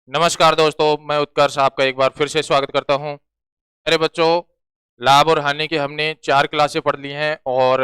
नमस्कार दोस्तों, मैं उत्कर्ष आपका एक बार फिर से स्वागत करता हूं। मेरे बच्चों, लाभ और हानि की हमने 4 क्लासें पढ़ ली हैं और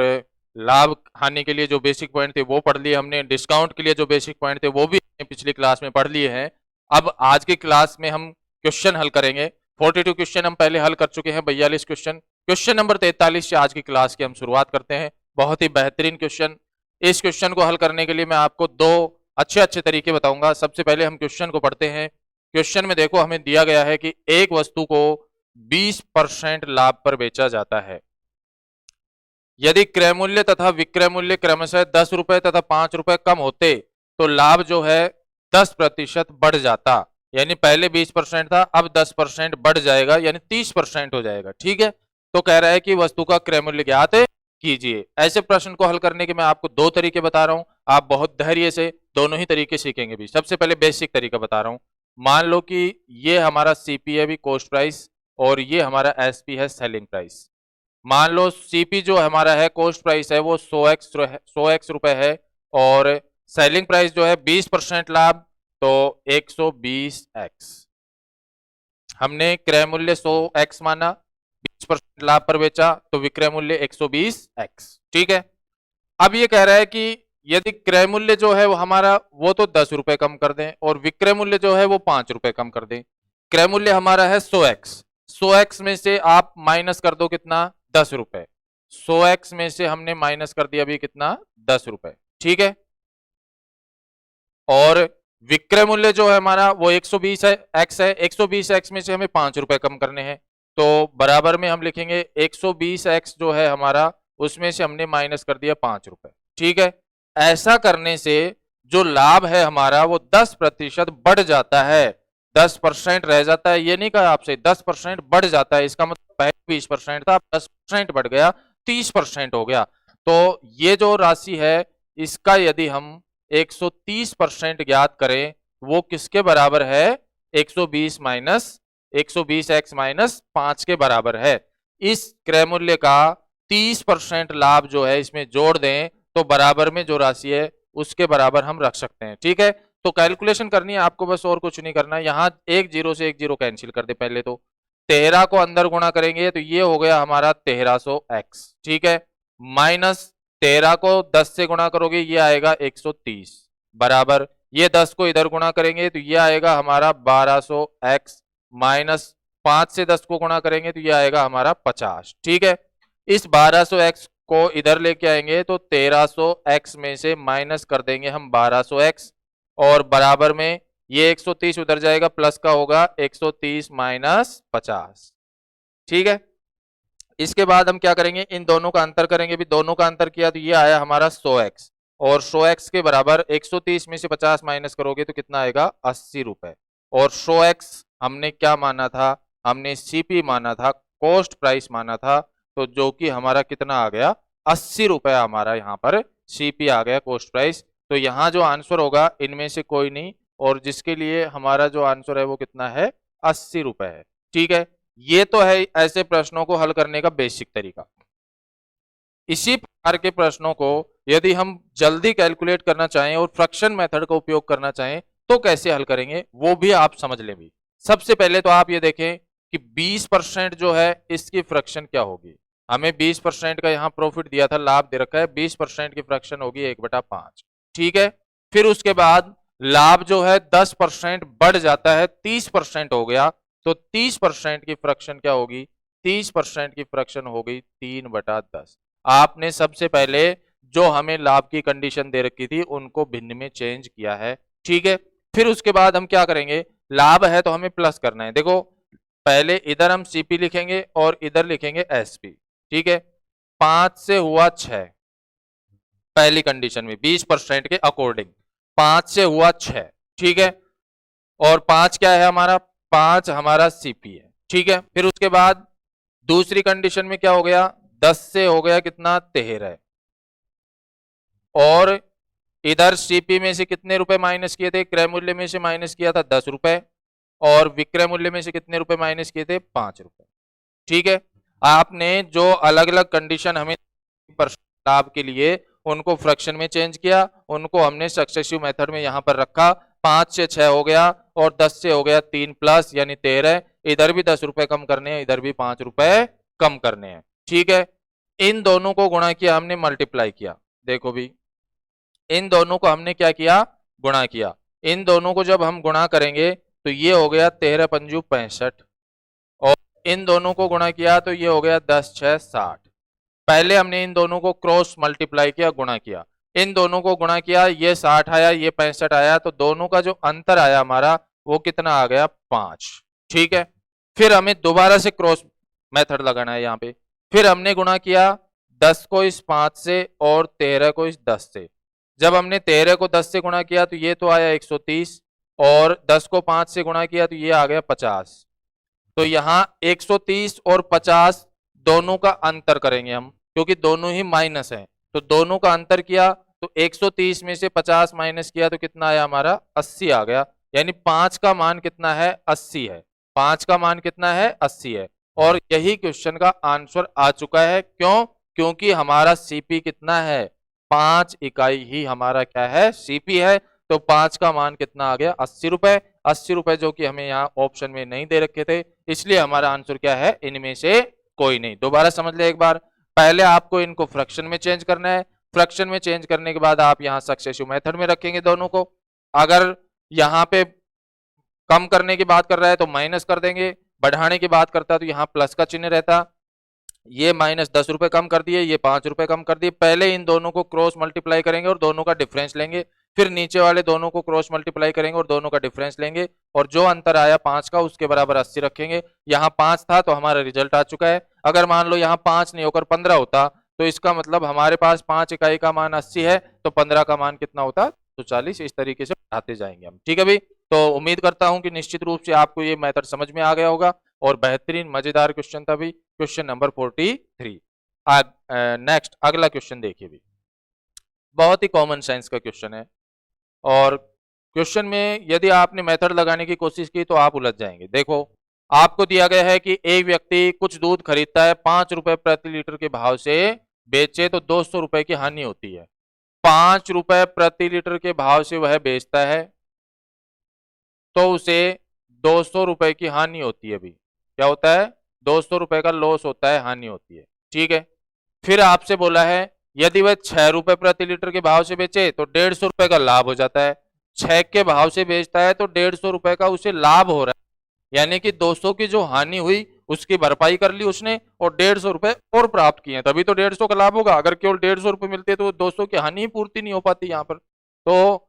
लाभ हानि के लिए जो बेसिक पॉइंट थे वो पढ़ लिए हमने। डिस्काउंट के लिए जो बेसिक पॉइंट थे वो भी हमने पिछली क्लास में पढ़ लिए हैं। अब आज की क्लास में हम क्वेश्चन हल करेंगे। 42 क्वेश्चन हम पहले हल कर चुके हैं, 42 क्वेश्चन। क्वेश्चन नंबर 43 से आज की क्लास की हम शुरुआत करते हैं। बहुत ही बेहतरीन क्वेश्चन। इस क्वेश्चन को हल करने के लिए मैं आपको 2 अच्छे अच्छे तरीके बताऊंगा। सबसे पहले हम क्वेश्चन को पढ़ते हैं। क्वेश्चन में देखो, हमें दिया गया है कि एक वस्तु को 20% लाभ पर बेचा जाता है। यदि क्रय मूल्य तथा विक्रय मूल्य क्रमशः 10 रुपए तथा 5 रुपए कम होते तो लाभ जो है 10% बढ़ जाता। यानी पहले 20% था, अब 10% बढ़ जाएगा, यानी 30% हो जाएगा। ठीक है, तो कह रहा है कि वस्तु का क्रय मूल्य ज्ञात कीजिए। ऐसे प्रश्न को हल करने के मैं आपको 2 तरीके बता रहा हूं। आप बहुत धैर्य से दोनों ही तरीके सीखेंगे भी। सबसे पहले बेसिक तरीका बता रहा हूं। मान लो कि ये हमारा सीपी है भी, कॉस्ट प्राइस, और ये हमारा एसपी है, सेलिंग प्राइस। मान लो सीपी जो हमारा है, कॉस्ट प्राइस है, वो 100x रुपए है, और सेलिंग प्राइस जो है 20% लाभ, तो 120x। हमने क्रय मूल्य 100x माना, 20% लाभ पर बेचा, तो विक्रय मूल्य 120x। ठीक है, अब ये कह रहा है कि यदि क्रय मूल्य जो है वो हमारा वो तो 10 रुपए कम कर दें, और विक्रय मूल्य जो है वो 5 रुपए कम कर दें। क्रय मूल्य हमारा है 100x। 100x में से आप माइनस कर दो कितना, 10 रुपए। 100x में से हमने माइनस कर दिया अभी कितना, 10 रुपए। ठीक है, और विक्रय मूल्य जो है हमारा वो 120 है, x है। 120x में से हमें 5 रुपए कम करने हैं, तो बराबर में हम लिखेंगे 120x जो है हमारा, उसमें से हमने माइनस कर दिया 5 रुपए। ठीक है, ऐसा करने से जो लाभ है हमारा वो 10% बढ़ जाता है। 10% रह जाता है, ये नहीं कहा आपसे, 10% बढ़ जाता है। इसका मतलब पहले 20% था, 10% बढ़ गया, 30% हो गया। तो ये जो राशि है, इसका यदि हम 130% ज्ञात करें, वो किसके बराबर है, 120x माइनस 5 के बराबर है। इस क्रय मूल्य का 30% लाभ जो है इसमें जोड़ दें, तो बराबर में जो राशि है उसके बराबर हम रख सकते हैं। ठीक है, तो कैलकुलेशन करनी है आपको बस, और कुछ नहीं करना है। यहां एक जीरो से एक जीरो कैंसिल कर दे पहले तो। 13 को अंदर गुणा करेंगे तो ये हो गया हमारा 1300x। ठीक है, माइनस 13 को 10 से गुणा करोगे ये आएगा 130, बराबर ये 10 को इधर गुणा करेंगे तो ये आएगा हमारा 1200x, माइनस 5 से 10 को गुणा करेंगे तो ये आएगा हमारा 50। ठीक है, इस 1200x को इधर लेके आएंगे तो 1300x में से माइनस कर देंगे हम 1200x, और बराबर में ये 130 उधर जाएगा, प्लस का होगा 130 माइनस 50। ठीक है, इसके बाद हम क्या करेंगे, इन दोनों का अंतर करेंगे भी। दोनों का अंतर किया तो ये आया हमारा 100x, और 100x के बराबर 130 में से 50 माइनस करोगे तो कितना आएगा, 80 रुपए। और 100x हमने क्या माना था, हमने सीपी माना था, कॉस्ट प्राइस माना था, तो जो कि हमारा कितना आ गया, 80 रुपए हमारा यहाँ पर सीपी आ गया, कॉस्ट प्राइस। तो यहाँ जो आंसर होगा इनमें से कोई नहीं, और जिसके लिए हमारा जो आंसर है वो कितना है, 80 रुपए है। ठीक है, ये तो है ऐसे प्रश्नों को हल करने का बेसिक तरीका। इसी प्रकार के प्रश्नों को यदि हम जल्दी कैलकुलेट करना चाहें और फ्रैक्शन मेथड का उपयोग करना चाहें तो कैसे हल करेंगे वो भी आप समझ लें भी। सबसे पहले तो आप ये देखें कि 20% जो है इसकी फ्रैक्शन क्या होगी। हमें 20% का यहाँ प्रॉफिट दिया था, लाभ दे रखा है, 20% की फ्रैक्शन होगी 1/5। ठीक है, फिर उसके बाद लाभ जो है 10% बढ़ जाता है, 30% हो गया, तो 30% की फ्रैक्शन क्या होगी, 30% की फ्रैक्शन हो गई 3/10। आपने सबसे पहले जो हमें लाभ की कंडीशन दे रखी थी उनको भिन्न में चेंज किया है। ठीक है, फिर उसके बाद हम क्या करेंगे, लाभ है तो हमें प्लस करना है। देखो, पहले इधर हम सीपी लिखेंगे और इधर लिखेंगे एसपी। ठीक है, 5 से हुआ 6, पहली कंडीशन में 20% के अकॉर्डिंग 5 से हुआ 6। ठीक है, और 5 क्या है हमारा, 5 हमारा सीपी है। ठीक है, फिर उसके बाद दूसरी कंडीशन में क्या हो गया, 10 से हो गया कितना, 13, और इधर सीपी में से कितने रुपए माइनस किए थे, क्रय मूल्य में से माइनस किया था 10 रुपए, और विक्रय मूल्य में से कितने रुपए माइनस किए थे, 5 रुपए। ठीक है, आपने जो अलग अलग कंडीशन हमें लाभ के लिए उनको फ्रैक्शन में चेंज किया, उनको हमने सक्सेसिव मेथड में यहां पर रखा। 5 से 6 हो गया और 10 से हो गया 3 प्लस यानी 13। इधर भी 10 रुपए कम करने हैं, इधर भी 5 रुपए कम करने हैं। ठीक है, इन दोनों को गुणा किया हमने, मल्टीप्लाई किया। देखो भी, इन दोनों को हमने क्या किया, गुणा किया। इन दोनों को जब हम गुणा करेंगे तो ये हो गया 13 पंजू 65, और इन दोनों को गुणा किया तो ये हो गया 10 6 60। पहले हमने इन दोनों को क्रॉस मल्टीप्लाई किया, गुणा किया, इन दोनों को गुणा किया, ये 60 आया, ये 65 आया, तो दोनों का जो अंतर आया हमारा वो कितना आ गया, 5। ठीक है, फिर हमें दोबारा से क्रॉस मेथड लगाना है यहाँ पे। फिर हमने गुणा किया 10 को इस 5 से और 13 को इस 10 से। जब हमने 13 को 10 से गुणा किया तो ये तो आया 130, और 10 को 5 से गुणा किया तो ये आ गया 50। तो यहाँ 130 और 50 दोनों का अंतर करेंगे हम, क्योंकि दोनों ही माइनस हैं, तो दोनों का अंतर किया तो 130 में से 50 माइनस किया तो कितना आया हमारा, 80 आ गया। यानी 5 का मान कितना है, 80 है। 5 का मान कितना है, 80 है। और यही क्वेश्चन का आंसर आ चुका है। क्यों? क्योंकि हमारा सीपी कितना है, 5 इकाई ही हमारा क्या है, सीपी है। तो 5 का मान कितना आ गया, 80 रुपए। 80 रुपए जो कि हमें यहाँ ऑप्शन में नहीं दे रखे थे, इसलिए हमारा आंसर क्या है, इनमें से कोई नहीं। दोबारा समझ ले एक बार, पहले आपको इनको फ्रैक्शन में चेंज करना है। फ्रैक्शन में चेंज करने के बाद आप यहाँ सक्सेसिव मेथड में रखेंगे दोनों को। अगर यहाँ पे कम करने की बात कर रहा है तो माइनस कर देंगे, बढ़ाने की बात करता है तो यहाँ प्लस का चिन्ह रहता। ये माइनस 10 रुपए कम कर दिए, ये 5 रुपए कम कर दिए। पहले इन दोनों को क्रॉस मल्टीप्लाई करेंगे और दोनों का डिफरेंस लेंगे, फिर नीचे वाले दोनों को क्रॉस मल्टीप्लाई करेंगे और दोनों का डिफरेंस लेंगे, और जो अंतर आया 5 का उसके बराबर 80 रखेंगे। यहाँ 5 था तो हमारा रिजल्ट आ चुका है। अगर मान लो यहाँ 5 नहीं होकर 15 होता तो इसका मतलब हमारे पास 5 इकाई का मान 80 है, तो 15 का मान कितना होता, तो 40। इस तरीके से बढ़ाते जाएंगे हम। ठीक है भाई, तो उम्मीद करता हूं कि निश्चित रूप से आपको ये मेथड समझ में आ गया होगा, और बेहतरीन मजेदार क्वेश्चन था भी, क्वेश्चन नंबर 43। नेक्स्ट अगला क्वेश्चन देखिए भी, बहुत ही कॉमन सेंस का क्वेश्चन है, और क्वेश्चन में यदि आपने मेथड लगाने की कोशिश की तो आप उलझ जाएंगे। देखो, आपको दिया गया है कि एक व्यक्ति कुछ दूध खरीदता है, 5 रुपए प्रति लीटर के भाव से बेचे तो 200 रुपए की हानि होती है। 5 रुपए प्रति लीटर के भाव से वह बेचता है तो उसे 200 रुपए की हानि होती है। भी क्या होता है, 200 रुपए का लॉस होता है, हानि होती है। ठीक है, फिर आपसे बोला है यदि वह 6 रुपए प्रति लीटर के भाव से बेचे तो 150 रुपए का लाभ हो जाता है। 6 के भाव से बेचता है तो 150 रुपए का उसे लाभ हो रहा है, यानी कि 200 की जो हानि हुई उसकी भरपाई कर ली उसने और 150 रुपए और प्राप्त किए, तभी तो 150 का लाभ होगा। अगर केवल 150 रुपए मिलते तो 200 की हानि ही पूर्ति नहीं हो पाती यहाँ पर। तो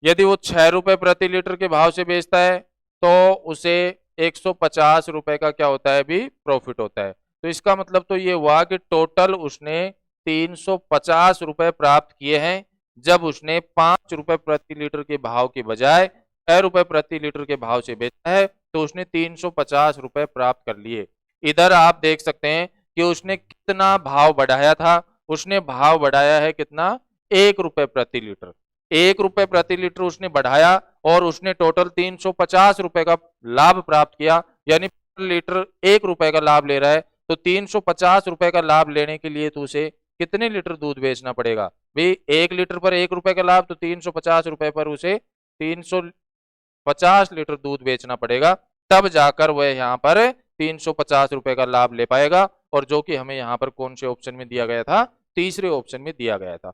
यदि वो 6 रुपए प्रति लीटर के भाव से बेचता है तो उसे 150 रुपए का क्या होता है भी, प्रॉफिट होता है। तो इसका मतलब तो ये हुआ कि टोटल उसने 350 रुपए प्राप्त किए हैं, जब उसने 5 रुपए प्रति लीटर के भाव के बजाय 6 रुपए प्रति लीटर के भाव से बेचा है, तो उसने 350 रुपए प्राप्त कर लिए। इधर आप देख सकते हैं कि उसने कितना भाव बढ़ाया था, उसने भाव बढ़ाया है कितना, 1 रुपए प्रति लीटर। 1 रुपए प्रति लीटर उसने बढ़ाया और उसने टोटल 350 रुपए का लाभ प्राप्त किया, यानी लीटर 1 रुपए का लाभ ले रहा है। तो 350 रुपए का लाभ लेने के लिए तो उसे कितने लीटर दूध बेचना पड़ेगा भाई, 1 लीटर पर 1 रुपए का लाभ, तो 350 रुपए पर उसे 350 लीटर दूध बेचना पड़ेगा, तब जाकर वह यहाँ पर 350 रुपए का लाभ ले पाएगा। और जो कि हमें यहाँ पर कौन से ऑप्शन में दिया गया था, तीसरे ऑप्शन में दिया गया था।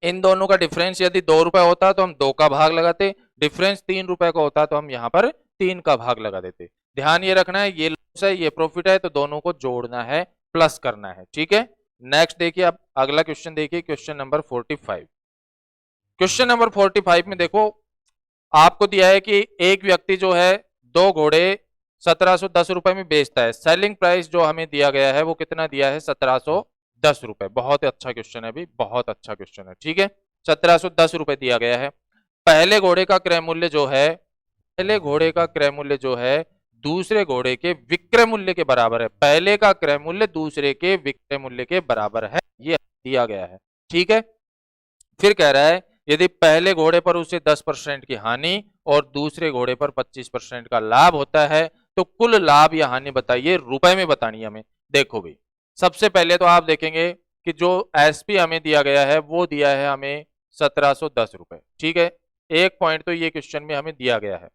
इन दोनों का डिफरेंस यदि 2 रुपए होता तो हम 2 का भाग लगाते, डिफरेंस 3 रुपए का होता तो हम यहाँ पर 3 का भाग लगा देते। ध्यान ये रखना है, ये लॉस है ये प्रॉफिट है, तो दोनों को जोड़ना है, प्लस करना है। ठीक है, नेक्स्ट देखिए, अब अगला क्वेश्चन देखिए, क्वेश्चन नंबर 45। क्वेश्चन नंबर 45 में देखो, आपको दिया है कि एक व्यक्ति जो है 2 घोड़े 1710 रुपए में बेचता है। सेलिंग प्राइस जो हमें दिया गया है वो कितना दिया है, 1710 रुपए। बहुत अच्छा क्वेश्चन है, भी बहुत अच्छा क्वेश्चन है। ठीक है, 1710 रुपए दिया गया है। पहले घोड़े का क्रय मूल्य जो है, पहले घोड़े का क्रय मूल्य जो है दूसरे घोड़े के विक्रय मूल्य के बराबर है। पहले का क्रय मूल्य दूसरे के विक्रय मूल्य के बराबर है, ये दिया गया है। ठीक है, फिर कह रहा है यदि पहले घोड़े पर उसे 10% की हानि और दूसरे घोड़े पर 25% का लाभ होता है, तो कुल लाभ या हानि बताइए, रुपए में बतानी है हमें। देखो भाई, सबसे पहले तो आप देखेंगे कि जो एसपी हमें दिया गया है वो दिया है हमें 1710 रुपए। ठीक है, एक पॉइंट तो ये क्वेश्चन में हमें दिया गया है।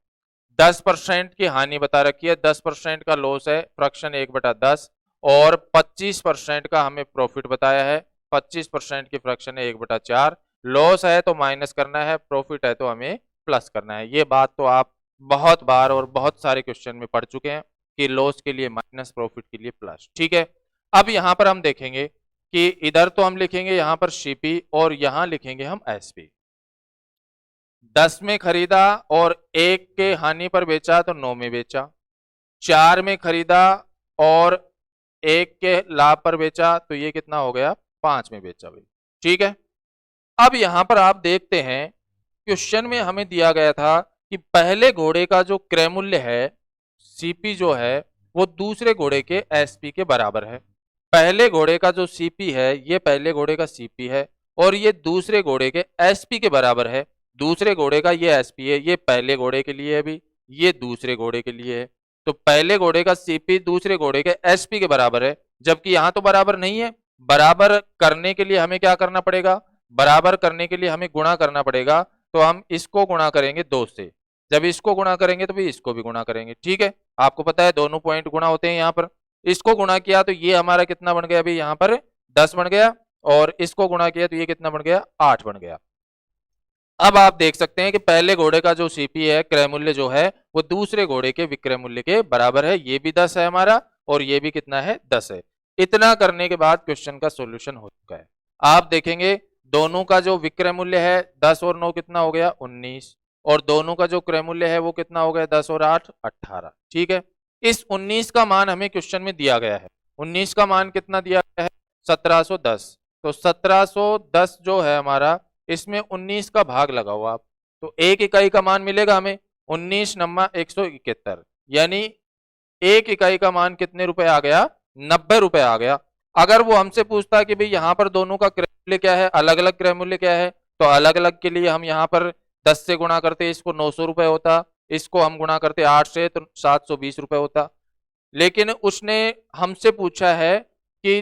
10% की हानि बता रखी है, 10% का लॉस है, फ्रैक्शन 1/10, और 25% का हमें प्रॉफिट बताया है, 25% की फ्रैक्शन है 1/4। लॉस है तो माइनस करना है, प्रॉफिट है तो हमें प्लस करना है। ये बात तो आप बहुत बार और बहुत सारे क्वेश्चन में पढ़ चुके हैं कि लॉस के लिए माइनस, प्रॉफिट के लिए प्लस। ठीक है, अब यहां पर हम देखेंगे कि इधर तो हम लिखेंगे यहां पर सीपी और यहां लिखेंगे हम एसपी। 10 में खरीदा और 1 के हानि पर बेचा तो 9 में बेचा, 4 में खरीदा और 1 के लाभ पर बेचा तो ये कितना हो गया, 5 में बेचा भाई। ठीक है, अब यहां पर आप देखते हैं क्वेश्चन में हमें दिया गया था कि पहले घोड़े का जो क्रय मूल्य है सीपी जो है वो दूसरे घोड़े के एसपी के बराबर है। पहले घोड़े का जो सीपी है ये पहले घोड़े का सीपी है और ये दूसरे घोड़े के एसपी के बराबर है। दूसरे घोड़े का ये एसपी है, ये पहले घोड़े के लिए है भी, ये दूसरे घोड़े के लिए है। तो पहले घोड़े का सीपी दूसरे घोड़े के एसपी के बराबर है, जबकि यहां तो बराबर नहीं है। बराबर करने के लिए हमें क्या करना पड़ेगा, बराबर करने के लिए हमें गुणा करना पड़ेगा। तो हम इसको गुणा करेंगे 2 से, जब इसको गुणा करेंगे तो भी इसको भी गुणा करेंगे। ठीक है, आपको पता है दोनों पॉइंट गुणा होते हैं। यहाँ पर इसको गुणा किया तो ये हमारा कितना बन गया अभी, यहाँ पर 10 बन गया, और इसको गुणा किया तो ये कितना बन गया, 8 बन गया। अब आप देख सकते हैं कि पहले घोड़े का जो सीपी है, क्रय मूल्य जो है वो दूसरे घोड़े के विक्रय मूल्य के बराबर है। ये भी 10 है हमारा और ये भी कितना है, 10 है। इतना करने के बाद क्वेश्चन का सॉल्यूशन हो चुका है। आप देखेंगे दोनों का जो विक्रय मूल्य है 10 और 9 कितना हो गया, 19, और दोनों का जो क्रय मूल्य है वो कितना हो गया, 10 और 8 18। ठीक है, इस 19 का मान हमें क्वेश्चन में दिया गया है। 19 का मान कितना दिया गया है, 1710। तो 1710 जो है हमारा, इसमें 19 का भाग लगाओ आप, तो 1 इकाई का मान मिलेगा हमें 19 नम्मा 171, यानी 1 इकाई का मान कितने रुपए आ गया, 90 रुपए आ गया। अगर वो हमसे पूछता है कि भाई यहाँ पर दोनों का क्रय मूल्य क्या है, अलग अलग क्रय मूल्य क्या है, तो अलग अलग के लिए हम यहाँ पर 10 से गुणा करते इसको 900 रुपए होता, इसको हम गुणा करते 8 से तो 720 रुपए होता। लेकिन उसने हमसे पूछा है कि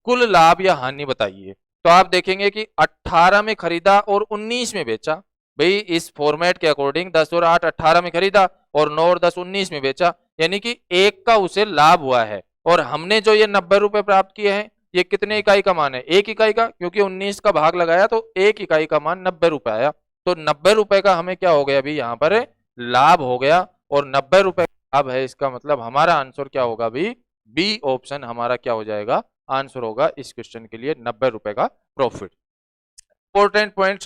कुल लाभ या हानि बताइए। तो आप देखेंगे कि 18 में खरीदा और 19 में बेचा। भाई इस फॉर्मेट के अकॉर्डिंग 10 और 8 18 में खरीदा और 9 और 10 19 में बेचा, यानी कि 1 का उसे लाभ हुआ है। और हमने जो ये 90 रुपए प्राप्त किए हैं ये कितने इकाई का मान है, 1 इकाई का, क्योंकि 19 का भाग लगाया तो 1 इकाई का मान 90 रुपए आया। तो 90 रुपए का हमें क्या हो गया अभी यहाँ पर, लाभ हो गया। और 90 रुपए लाभ है, इसका मतलब हमारा आंसर क्या होगा अभी, बी ऑप्शन हमारा क्या हो जाएगा, आंसर होगा इस क्वेश्चन के लिए 90 रुपए का प्रॉफिट। इंपॉर्टेंट पॉइंट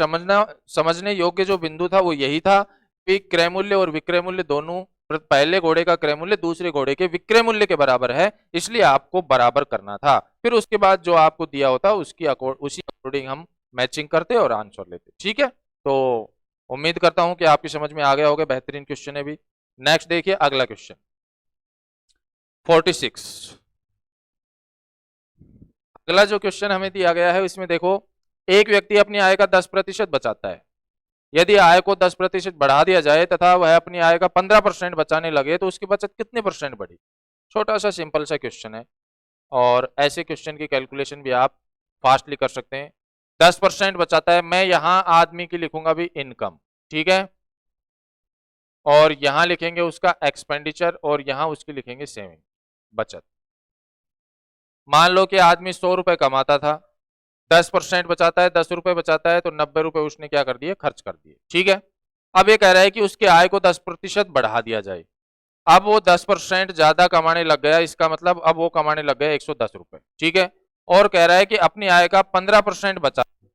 समझने योग्य जो बिंदु था वो यही था कि क्रय मूल्य और विक्रय मूल्य दोनों, पहले घोड़े का क्रय मूल्य दूसरे घोड़े के विक्रय मूल्य के बराबर है, इसलिए आपको बराबर करना था। फिर उसके बाद जो आपको दिया होता उसी अकॉर्डिंग हम मैचिंग करते और आंसर लेते। ठीक है, तो उम्मीद करता हूं कि आपकी समझ में आ गया होगा, बेहतरीन क्वेश्चन है भी। नेक्स्ट देखिए अगला क्वेश्चन 46। अगला जो क्वेश्चन हमें दिया गया है इसमें देखो, एक व्यक्ति अपनी आय का 10% बचाता है। यदि आय को 10% बढ़ा दिया जाए तथा वह अपनी आय का 15% बचाने लगे तो उसकी बचत कितने परसेंट बढ़ी। छोटा सा सिंपल सा क्वेश्चन है और ऐसे क्वेश्चन की कैलकुलेशन भी आप फास्टली कर सकते हैं। 10% बचाता है, मैं यहां आदमी की लिखूंगा भी इनकम, ठीक है, और यहां लिखेंगे उसका एक्सपेंडिचर और यहां उसकी लिखेंगे सेविंग, बचत। मान लो कि आदमी 100 रुपए कमाता था, 10% बचाता है, 10 रुपए बचाता है, तो 90 रुपए उसने क्या कर दिए, खर्च कर दिए। ठीक है, अब ये कह रहा है कि उसकी आय को 10% बढ़ा दिया जाए। अब वो 10% ज्यादा कमाने लग गया, इसका मतलब अब वो कमाने लग गया 110 रुपए। ठीक है, और कह रहा है कि अपनी आय का 15%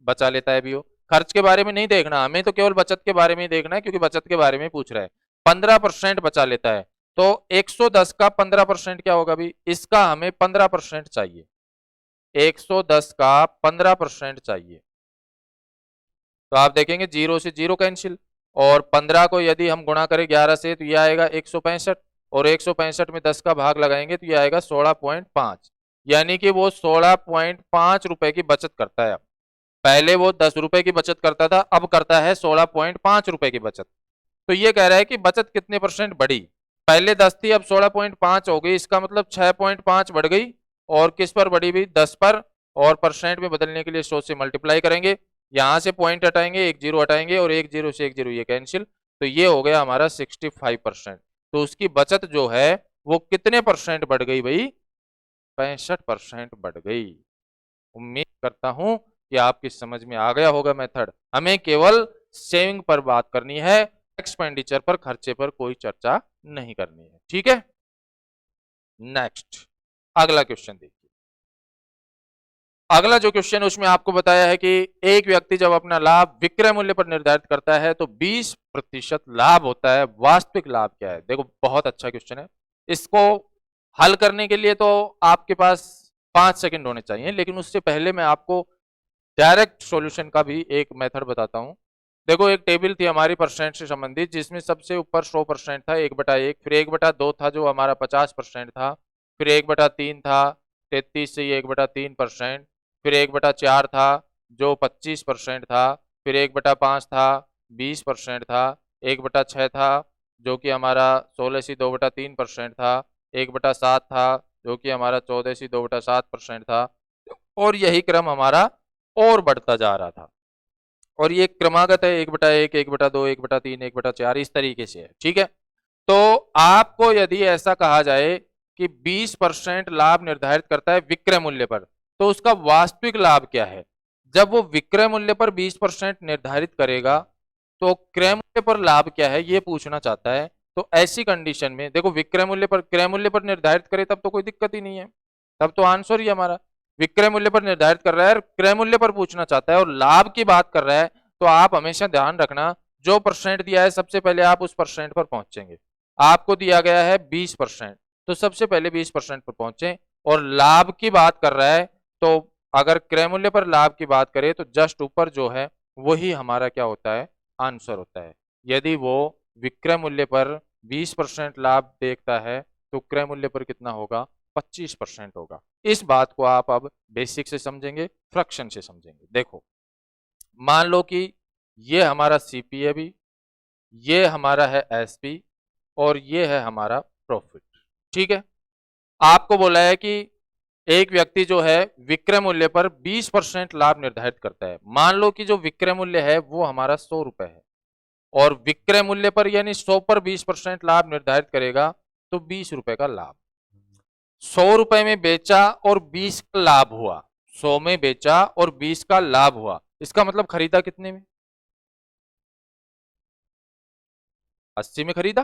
बचा लेता है भी वो। खर्च के बारे में नहीं देखना हमें, तो केवल बचत के बारे में ही देखना है, क्योंकि बचत के बारे में पूछ रहा है। 15% बचा लेता है, तो 110 का 15% क्या होगा भी, इसका हमें 15% चाहिए। 110 का 15% चाहिए, तो आप देखेंगे 0 से 0 कैंसिल, और 15 को यदि हम गुणा करें 11 से तो ये आएगा 165, और 165 में 10 का भाग लगाएंगे तो ये आएगा 16.5, यानी कि वो 16.5 रुपए की बचत करता है। पहले वो 10 रुपए की बचत करता था, अब करता है 16.5 रुपए की बचत। तो ये कह रहा है कि बचत कितने परसेंट बढ़ी, पहले 10 थी अब 16.5 हो गई, इसका मतलब 6.5 बढ़ गई। और किस पर बढ़ी भी, 10 पर, और परसेंट में बदलने के लिए 100 से मल्टीप्लाई करेंगे, यहां से पॉइंट हटाएंगे, एक जीरो हटाएंगे, और एक जीरो से एक जीरो ये कैंसिल, तो ये हो गया हमारा 65%। तो उसकी बचत जो है वो कितने परसेंट बढ़ गई भाई? 65% बढ़ गई। उम्मीद करता हूं कि आपकी समझ में आ गया होगा मेथड। हमें केवल सेविंग पर बात करनी है, एक्सपेंडिचर पर, खर्चे पर कोई चर्चा नहीं करनी है। ठीक है, नेक्स्ट अगला क्वेश्चन देखिए। अगला जो क्वेश्चन उसमें आपको बताया है कि एक व्यक्ति जब अपना लाभ विक्रय मूल्य पर निर्धारित करता है तो 20% लाभ होता है, वास्तविक लाभ क्या है? देखो बहुत अच्छा क्वेश्चन है। इसको हल करने के लिए तो आपके पास 5 सेकंड होने चाहिए, लेकिन उससे पहले मैं आपको डायरेक्ट सॉल्यूशन का भी एक मेथड बताता हूं। देखो एक टेबल थी हमारी परसेंट से संबंधित, जिसमें सबसे ऊपर 100% था, 1/1, फिर 1/2 था जो हमारा 50% था, फिर 1/3 था 33 से ये 1/3%, फिर 1/4 था जो 25% था, फिर 1/5 था 20% था, 1/6 था जो कि हमारा 16 से 2/3% था, 1/7 था जो कि हमारा 14 से 2/7% था, और यही क्रम हमारा और बढ़ता जा रहा था। और ये क्रमागत है, 1/1, 1/2, 1/3, 1/4 इस तरीके से है। ठीक है, तो आपको यदि ऐसा कहा जाए कि 20% लाभ निर्धारित करता है विक्रय मूल्य पर, तो उसका वास्तविक लाभ क्या है? जब वो विक्रय मूल्य पर 20% निर्धारित करेगा तो क्रय मूल्य पर लाभ क्या है, ये पूछना चाहता है। तो ऐसी कंडीशन में देखो, विक्रय मूल्य पर क्रय मूल्य पर निर्धारित करे तब तो कोई दिक्कत ही नहीं है, तब तो आंसर ही हमारा विक्रय मूल्य पर निर्धारित कर रहा है, क्रय मूल्य पर पूछना चाहता है और लाभ की बात कर रहा है। तो आप हमेशा ध्यान रखना, जो परसेंट दिया है सबसे पहले आप उस परसेंट पर पहुंचेंगे। आपको दिया गया है 20%, तो सबसे पहले 20% पर पहुंचे। और लाभ की बात कर रहा है, तो अगर क्रय मूल्य पर लाभ की बात करें तो जस्ट ऊपर जो है वही हमारा क्या होता है, आंसर होता है। यदि वो विक्रय मूल्य पर 20% लाभ देखता है तो क्रय मूल्य पर कितना होगा, 25% होगा। इस बात को आप अब बेसिक से समझेंगे, फ्रैक्शन से समझेंगे। देखो मान लो कि ये हमारा सीपी है भी, ये हमारा है एसपी, और ये है हमारा प्रॉफिट। ठीक है, आपको बोला है कि एक व्यक्ति जो है विक्रय मूल्य पर 20% लाभ निर्धारित करता है। मान लो कि जो विक्रय मूल्य है वो हमारा 100 रुपए है, और विक्रय मूल्य पर यानी 100 पर 20% लाभ निर्धारित करेगा तो 20 रुपए का लाभ। 100 रुपए में बेचा और 20 का लाभ हुआ, 100 में बेचा और 20 का लाभ हुआ, इसका मतलब खरीदा कितने में? 80 में खरीदा।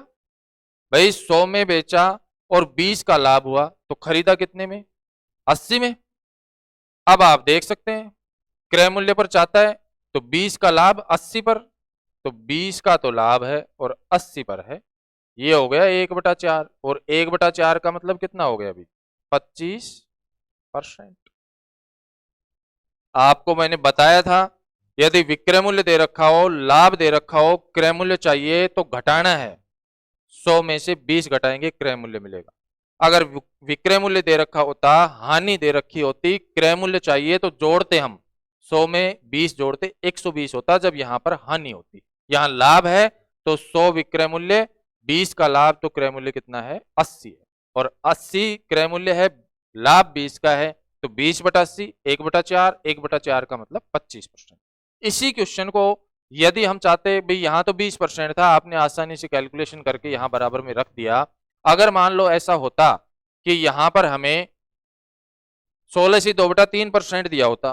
भाई 100 में बेचा और 20 का लाभ हुआ तो खरीदा कितने में? 80 में। अब आप देख सकते हैं क्रय मूल्य पर चाहता है तो 20 का लाभ 80 पर, तो 20 का तो लाभ है और 80 पर है, ये हो गया 1/4। और 1/4 का मतलब कितना हो गया अभी? 25%। आपको मैंने बताया था यदि विक्रय मूल्य दे रखा हो, लाभ दे रखा हो, क्रय मूल्य चाहिए तो घटाना है, 100 में से 20 घटाएंगे क्रय मूल्य मिलेगा। अगर विक्रय मूल्य दे रखा होता, हानि दे रखी होती, क्रय मूल्य चाहिए तो जोड़ते हम, 100 में 20 जोड़ते 120 होता जब यहां पर हानि होती। यहां लाभ है तो 100 विक्रय मूल्य, 20 का लाभ, तो क्रय मूल्य कितना है? 80 है। और 80 क्रय मूल्य है, लाभ 20 का है, तो 20/80 1/4, 1/4 का मतलब 25%। इसी क्वेश्चन को यदि हम चाहते, भाई यहां तो 20% था, आपने आसानी से कैलकुलेशन करके यहां बराबर में रख दिया। अगर मान लो ऐसा होता कि यहां पर हमें 16 से 2/3% दिया होता,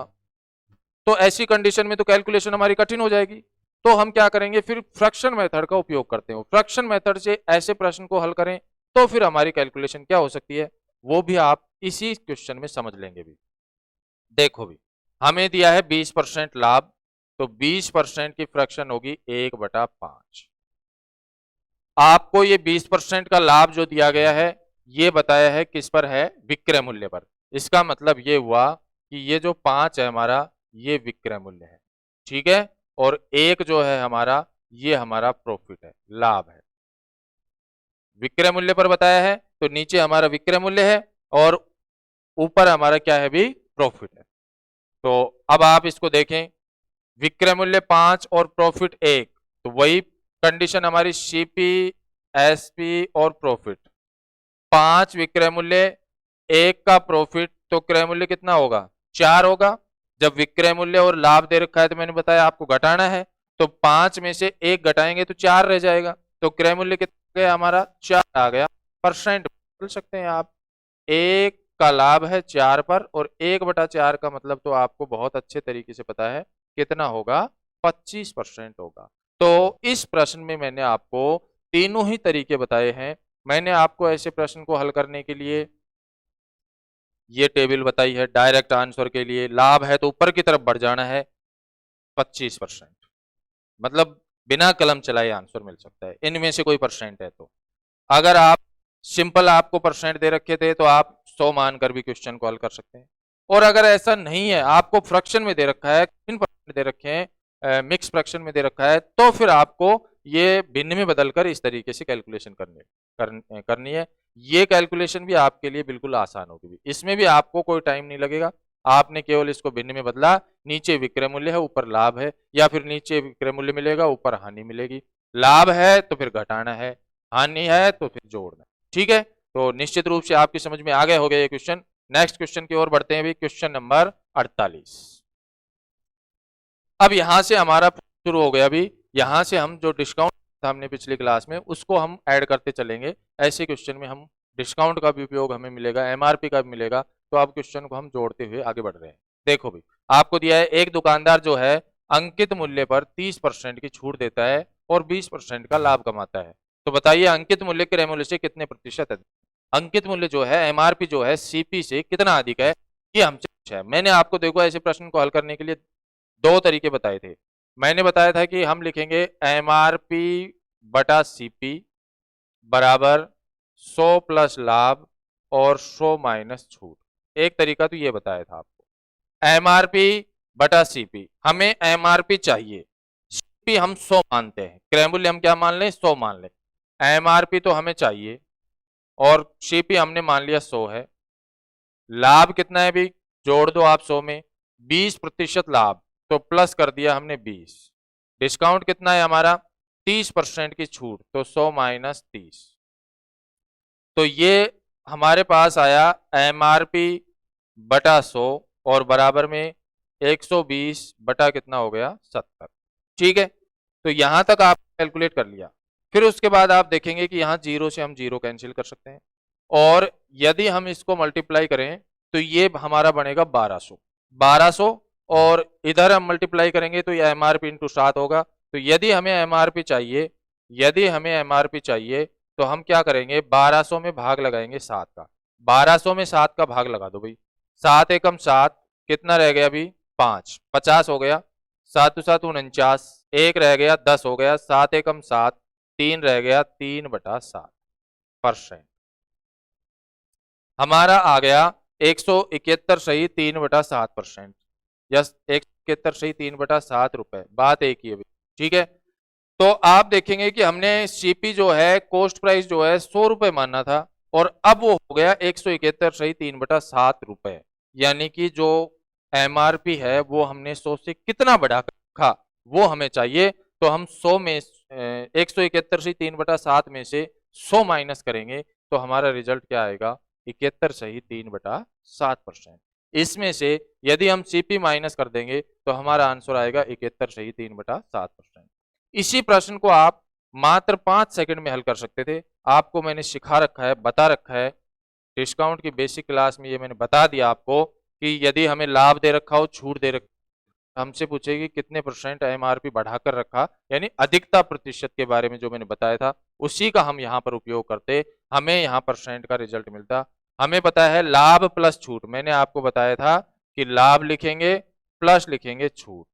तो ऐसी कंडीशन में तो कैलकुलेशन हमारी कठिन हो जाएगी। तो हम क्या करेंगे, फिर फ्रैक्शन मेथड का उपयोग करते हो। फ्रैक्शन मेथड से ऐसे प्रश्न को हल करें तो फिर हमारी कैलकुलेशन क्या हो सकती है, वो भी आप इसी क्वेश्चन में समझ लेंगे भी। देखो भी, हमें दिया है 20% लाभ, तो 20% की फ्रैक्शन होगी 1/5। आपको ये 20% का लाभ जो दिया गया है ये बताया है किस पर है, विक्रय मूल्य पर। इसका मतलब ये हुआ कि ये जो 5 है हमारा, ये विक्रय मूल्य है। ठीक है, और 1 जो है हमारा, ये हमारा प्रॉफिट है, लाभ है। विक्रय मूल्य पर बताया है तो नीचे हमारा विक्रय मूल्य है और ऊपर हमारा क्या है भी, प्रॉफिट है। तो अब आप इसको देखें, विक्रय मूल्य 5 और प्रॉफिट 1, तो वही कंडीशन हमारी सीपी, एसपी और प्रॉफिट। 5 विक्रय मूल्य, 1 का प्रॉफिट, तो क्रय मूल्य कितना होगा? 4 होगा। जब विक्रय मूल्य और लाभ दे रखा है तो मैंने बताया आपको घटाना है, तो 5 में से 1 घटाएंगे तो 4 रह जाएगा, तो क्रय मूल्य कितना गया हमारा 4 आ गया। परसेंट बोल सकते हैं आप, 1 का लाभ है 4 पर और 1/4 का मतलब तो आपको बहुत अच्छे तरीके से पता है कितना होगा, 25% होगा। तो इस प्रश्न में मैंने आपको तीनों ही तरीके बताए हैं। मैंने आपको ऐसे प्रश्न को हल करने के लिए ये टेबल बताई है। डायरेक्ट आंसर के लिए लाभ है तो ऊपर की तरफ बढ़ जाना है 25%, मतलब बिना कलम चलाए आंसर मिल सकता है इनमें से कोई परसेंट है तो। अगर आप सिंपल आपको परसेंट दे रखे थे तो आप 100 मानकर भी क्वेश्चन को हल कर सकते हैं। और अगर ऐसा नहीं है, आपको फ्रैक्शन में दे रखा है, 3% दे रखे हैं, मिक्स फ्रैक्शन में दे रखा है, तो फिर आपको ये भिन्न में बदलकर इस तरीके से कैलकुलेशन करनी है। ये कैलकुलेशन भी आपके लिए बिल्कुल आसान होगी, इसमें भी आपको कोई टाइम नहीं लगेगा। आपने केवल इसको भिन्न में बदला, नीचे विक्रय मूल्य है ऊपर लाभ है, या फिर नीचे विक्रय मूल्य मिलेगा ऊपर हानि मिलेगी। लाभ है तो फिर घटाना है, हानि है तो फिर जोड़ना। ठीक है, तो निश्चित रूप से आपकी समझ में आ गए हो गए ये क्वेश्चन। नेक्स्ट क्वेश्चन की ओर बढ़ते हैं भी, क्वेश्चन नंबर 48। अब यहां से हमारा शुरू हो गया। अभी यहां से हम जो डिस्काउंट था हमने पिछली क्लास में, उसको हम ऐड करते चलेंगे। ऐसे क्वेश्चन में हम डिस्काउंट का भी उपयोग हमें मिलेगा, एमआरपी का भी मिलेगा, तो आप क्वेश्चन को हम जोड़ते हुए आगे बढ़ रहे हैं। देखो भी, आपको दिया है एक दुकानदार जो है अंकित मूल्य पर 30% की छूट देता है और 20% का लाभ कमाता है। तो बताइए अंकित मूल्य क्रय मूल्य से कितने प्रतिशत अधिक? अंकित मूल्य जो है, एमआरपी जो है, सीपी से कितना अधिक है, ये हमसे पूछा है। मैंने आपको देखो ऐसे प्रश्न को हल करने के लिए 2 तरीके बताए थे। मैंने बताया था कि हम लिखेंगे एमआरपी बटा सीपी बराबर 100 प्लस लाभ और 100 माइनस छूट। एक तरीका तो ये बताया था आपको। एमआरपी बटा सीपी, हमें एमआरपी चाहिए, सीपी हम 100 मानते हैं, क्रय मूल्य हम क्या मान लें, 100 मान लें। एमआरपी तो हमें चाहिए और सीपी हमने मान लिया 100 है। लाभ कितना है भी, जोड़ दो आप 100 में, 20% लाभ, तो प्लस कर दिया हमने 20। डिस्काउंट कितना है हमारा, 30% की छूट, तो 100 माइनस 30। तो ये हमारे पास आया एमआरपी बटा 100 और बराबर में 120 बटा कितना हो गया, 70। ठीक है, तो यहां तक आप कैलकुलेट कर लिया। फिर उसके बाद आप देखेंगे कि यहां 0 से हम 0 कैंसिल कर सकते हैं, और यदि हम इसको मल्टीप्लाई करें तो ये हमारा बनेगा 1200 और इधर हम मल्टीप्लाई करेंगे तो ये एमआरपी इंटू 7 होगा। तो यदि हमें एमआरपी चाहिए तो हम क्या करेंगे, 1200 में भाग लगाएंगे 7 का। 1200 में 7 का भाग लगा दो भाई, 7 एकम 7, कितना रह गया अभी 5, 50 हो गया, 7 7 49, 1 रह गया 10 हो गया, 7 एकम 7, 3 रह गया, 3/7%। हमारा आ गया 171 सही 3/7%, यस 171 सही 3/7 रुपए। बात एक ही है, ठीक है। तो आप देखेंगे कि हमने सीपी जो है, कॉस्ट प्राइस जो है 100 रुपए मानना था, और अब वो हो गया 171 सही 3/7 रुपए। यानी कि जो एमआरपी है वो हमने 100 से कितना बढ़ा रखा वो हमें चाहिए। तो हम 100 में 171 सही 3/7 में से 100 माइनस करेंगे तो हमारा रिजल्ट क्या आएगा, 71 सही 3/7%। इसमें से यदि हम सीपी माइनस कर देंगे तो हमारा आंसर आएगा 71 सही 3/7%। इसी प्रश्न को आप मात्र 5 सेकंड में हल कर सकते थे। आपको मैंने सिखा रखा है, बता रखा है, डिस्काउंट की बेसिक क्लास में ये मैंने बता दिया आपको कि यदि हमें लाभ दे रखा हो, छूट दे रखा, हमसे पूछेगी कितने परसेंट एमआरपी बढ़ाकर रखा, यानी अधिकता प्रतिशत के बारे में जो मैंने बताया था उसी का हम यहाँ पर उपयोग करते, हमें यहाँ परसेंट का रिजल्ट मिलता। हमें पता है लाभ प्लस छूट, मैंने आपको बताया था कि लाभ लिखेंगे प्लस लिखेंगे छूट,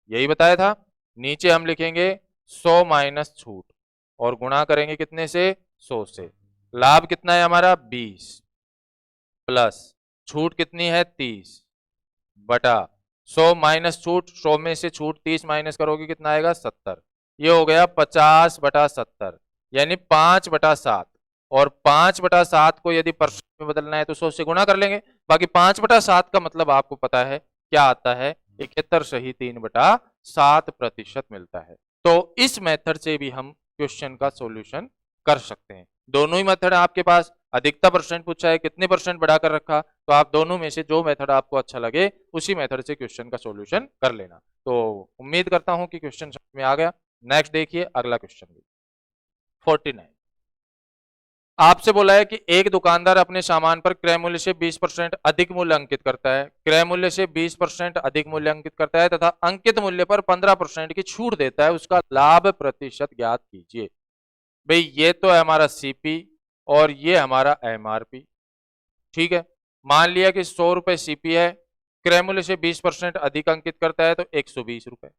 यही बताया था। नीचे हम लिखेंगे 100 माइनस छूट और गुणा करेंगे कितने से, 100 से। लाभ कितना है हमारा 20 प्लस छूट कितनी है 30 बटा 100 माइनस छूट, 100 में से छूट 30 माइनस करोगे कितना आएगा 70। ये हो गया 50/70, यानी 5/7। और 5/7 को यदि परसेंट में बदलना है तो 100 से गुणा कर लेंगे। बाकी 5/7 का मतलब आपको पता है क्या आता है, 71 सही 3/7% मिलता है। तो इस मेथड से भी हम क्वेश्चन का सॉल्यूशन कर सकते हैं। दोनों ही मेथड आपके पास, अधिकता परसेंट पूछा है, कितने परसेंट बढ़ाकर रखा, तो आप दोनों में से जो मेथड आपको अच्छा लगे उसी मेथड से क्वेश्चन का सॉल्यूशन कर लेना। तो उम्मीद करता हूं कि क्वेश्चन समझ में आ गया। नेक्स्ट देखिए अगला क्वेश्चन 49। आपसे बोला है कि एक दुकानदार अपने सामान पर क्रय मूल्य से 20% अधिक मूल्य अंकित करता है, क्रय मूल्य से 20% अधिक मूल्य अंकित करता है तथा अंकित मूल्य पर 15% की छूट देता है, उसका लाभ प्रतिशत ज्ञात कीजिए। भाई ये तो है हमारा सीपी और ये हमारा एमआरपी, ठीक है। मान लिया कि 100 रुपए सीपी है, क्रय मूल्य से 20% अधिक अंकित करता है तो 120 रुपए,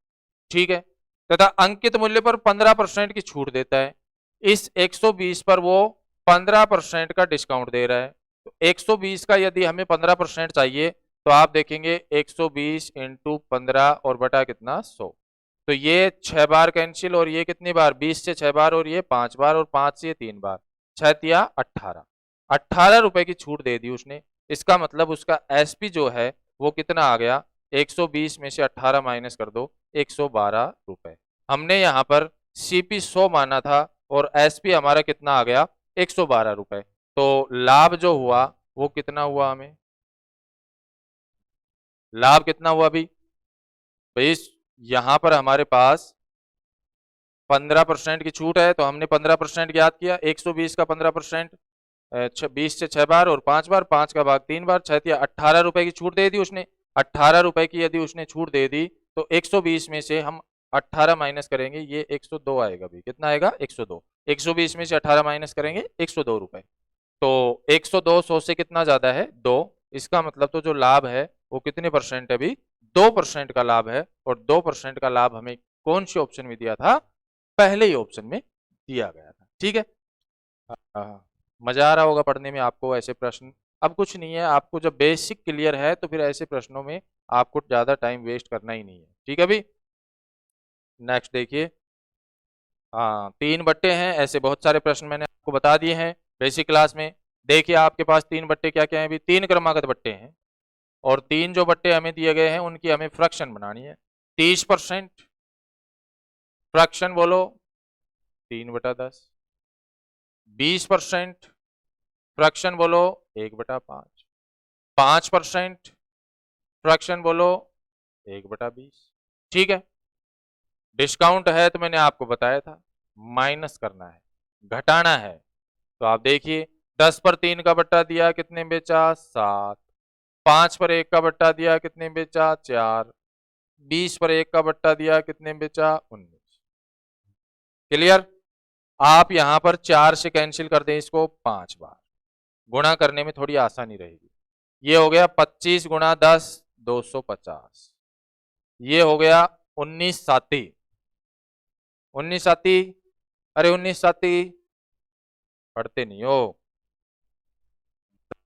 ठीक है, तथा अंकित मूल्य पर 15% की छूट देता है। इस 120 पर वो 15% का डिस्काउंट दे रहा है, तो 120 का यदि हमें 15% चाहिए तो आप देखेंगे 120 इंटू 15 और बटा कितना 100, तो ये 6 बार कैंसिल और ये कितनी बार 20 से 6 बार और ये 5 बार और 5 से 3 बार, 6 तिया 18 रुपए की छूट दे दी उसने। इसका मतलब उसका एसपी जो है वो कितना आ गया, 120 में से 18 माइनस कर दो 112 रुपए। हमने यहाँ पर सीपी 100 माना था और एसपी हमारा कितना आ गया 112 रुपए, तो लाभ जो हुआ वो कितना हुआ, हमें लाभ कितना हुआ अभी भाई, यहां पर हमारे पास 15% की छूट है तो हमने 15% याद किया, 120 का 15%, 20 से 6 बार और 5 बार, 5 का भाग 3 बार, 6 तिया 18 रुपए की छूट दे दी उसने। 18 रुपए की यदि उसने छूट दे दी तो 120 में से हम 18 माइनस करेंगे, ये 102 आएगा भी, कितना आएगा 102, 120 में से 18 माइनस करेंगे 102 रुपए, तो 102 100 से कितना ज्यादा है 2, इसका मतलब तो जो लाभ है वो कितने परसेंट है अभी 2% का लाभ है, और 2% का लाभ हमें कौन से ऑप्शन में दिया था, पहले ही ऑप्शन में दिया गया था, ठीक है। मजा आ रहा होगा पढ़ने में आपको ऐसे प्रश्न। अब कुछ नहीं है, आपको जब बेसिक क्लियर है तो फिर ऐसे प्रश्नों में आपको ज्यादा टाइम वेस्ट करना ही नहीं है, ठीक है अभी। नेक्स्ट देखिए, हाँ 3 बट्टे हैं, ऐसे बहुत सारे प्रश्न मैंने आपको बता दिए हैं बेसिक क्लास में। देखिए आपके पास 3 बट्टे क्या क्या हैं, अभी 3 क्रमागत बट्टे हैं और 3 जो बट्टे हमें दिए गए हैं उनकी हमें फ्रैक्शन बनानी है। 30% फ्रैक्शन बोलो 3/10, 20% फ्रैक्शन बोलो 1/5, 5% फ्रैक्शन बोलो 1/20, ठीक है। डिस्काउंट है तो मैंने आपको बताया था माइनस करना है, घटाना है, तो आप देखिए 10 पर 3 का बट्टा दिया कितने बेचा 7, 5 पर 1 का बट्टा दिया कितने बेचा 4, 20 पर 1 का बट्टा दिया कितने बेचा 19। क्लियर। आप यहां पर 4 से कैंसिल कर दें इसको 5 बार, गुणा करने में थोड़ी आसानी रहेगी। ये हो गया 25 गुणा 10 250, ये हो गया 19 साती, 19 साती, अरे 19 साती पढ़ते नहीं हो,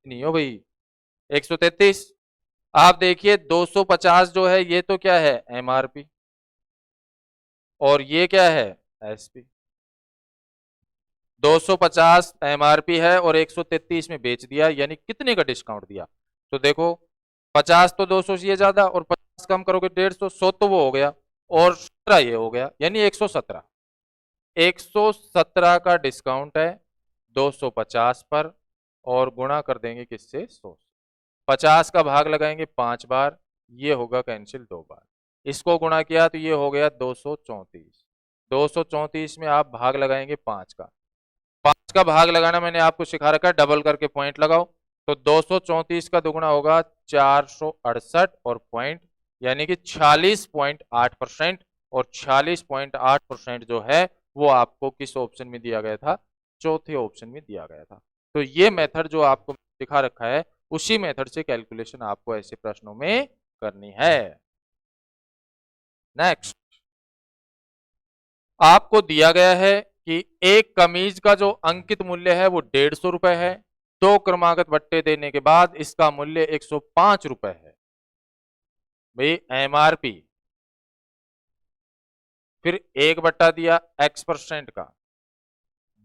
नहीं हो भाई, 133। आप देखिए 250 जो है ये तो क्या है एमआरपी और ये क्या है एसपी, 250 एमआरपी है और 133 में बेच दिया, यानी कितने का डिस्काउंट दिया, तो देखो 50 तो 200 से ये ज्यादा और 50 कम करोगे 150, 100 तो वो हो गया और 17 ये हो गया, यानी 117, 117 का डिस्काउंट है 250 पर और गुणा कर देंगे किससे 100, 50 का भाग लगाएंगे 5 बार, ये होगा कैंसिल 2 बार, इसको गुणा किया तो ये हो गया 234, 234 में आप भाग लगाएंगे 5 का, 5 का भाग लगाना मैंने आपको सिखा रखा है, डबल करके पॉइंट लगाओ, तो 234 का दुगुना होगा 468 और पॉइंट, यानी कि 46.8%, और 46.8% जो है वो आपको किस ऑप्शन में दिया गया था, चौथे ऑप्शन में दिया गया था। तो ये मेथड जो आपको दिखा रखा है उसी मेथड से कैलकुलेशन आपको ऐसे प्रश्नों में करनी है। नेक्स्ट, आपको दिया गया है कि एक कमीज का जो अंकित मूल्य है वो 150 रुपए है, 2 क्रमागत बट्टे देने के बाद इसका मूल्य 105 रुपए है, भाई एमआरपी, फिर एक बट्टा दिया x% का,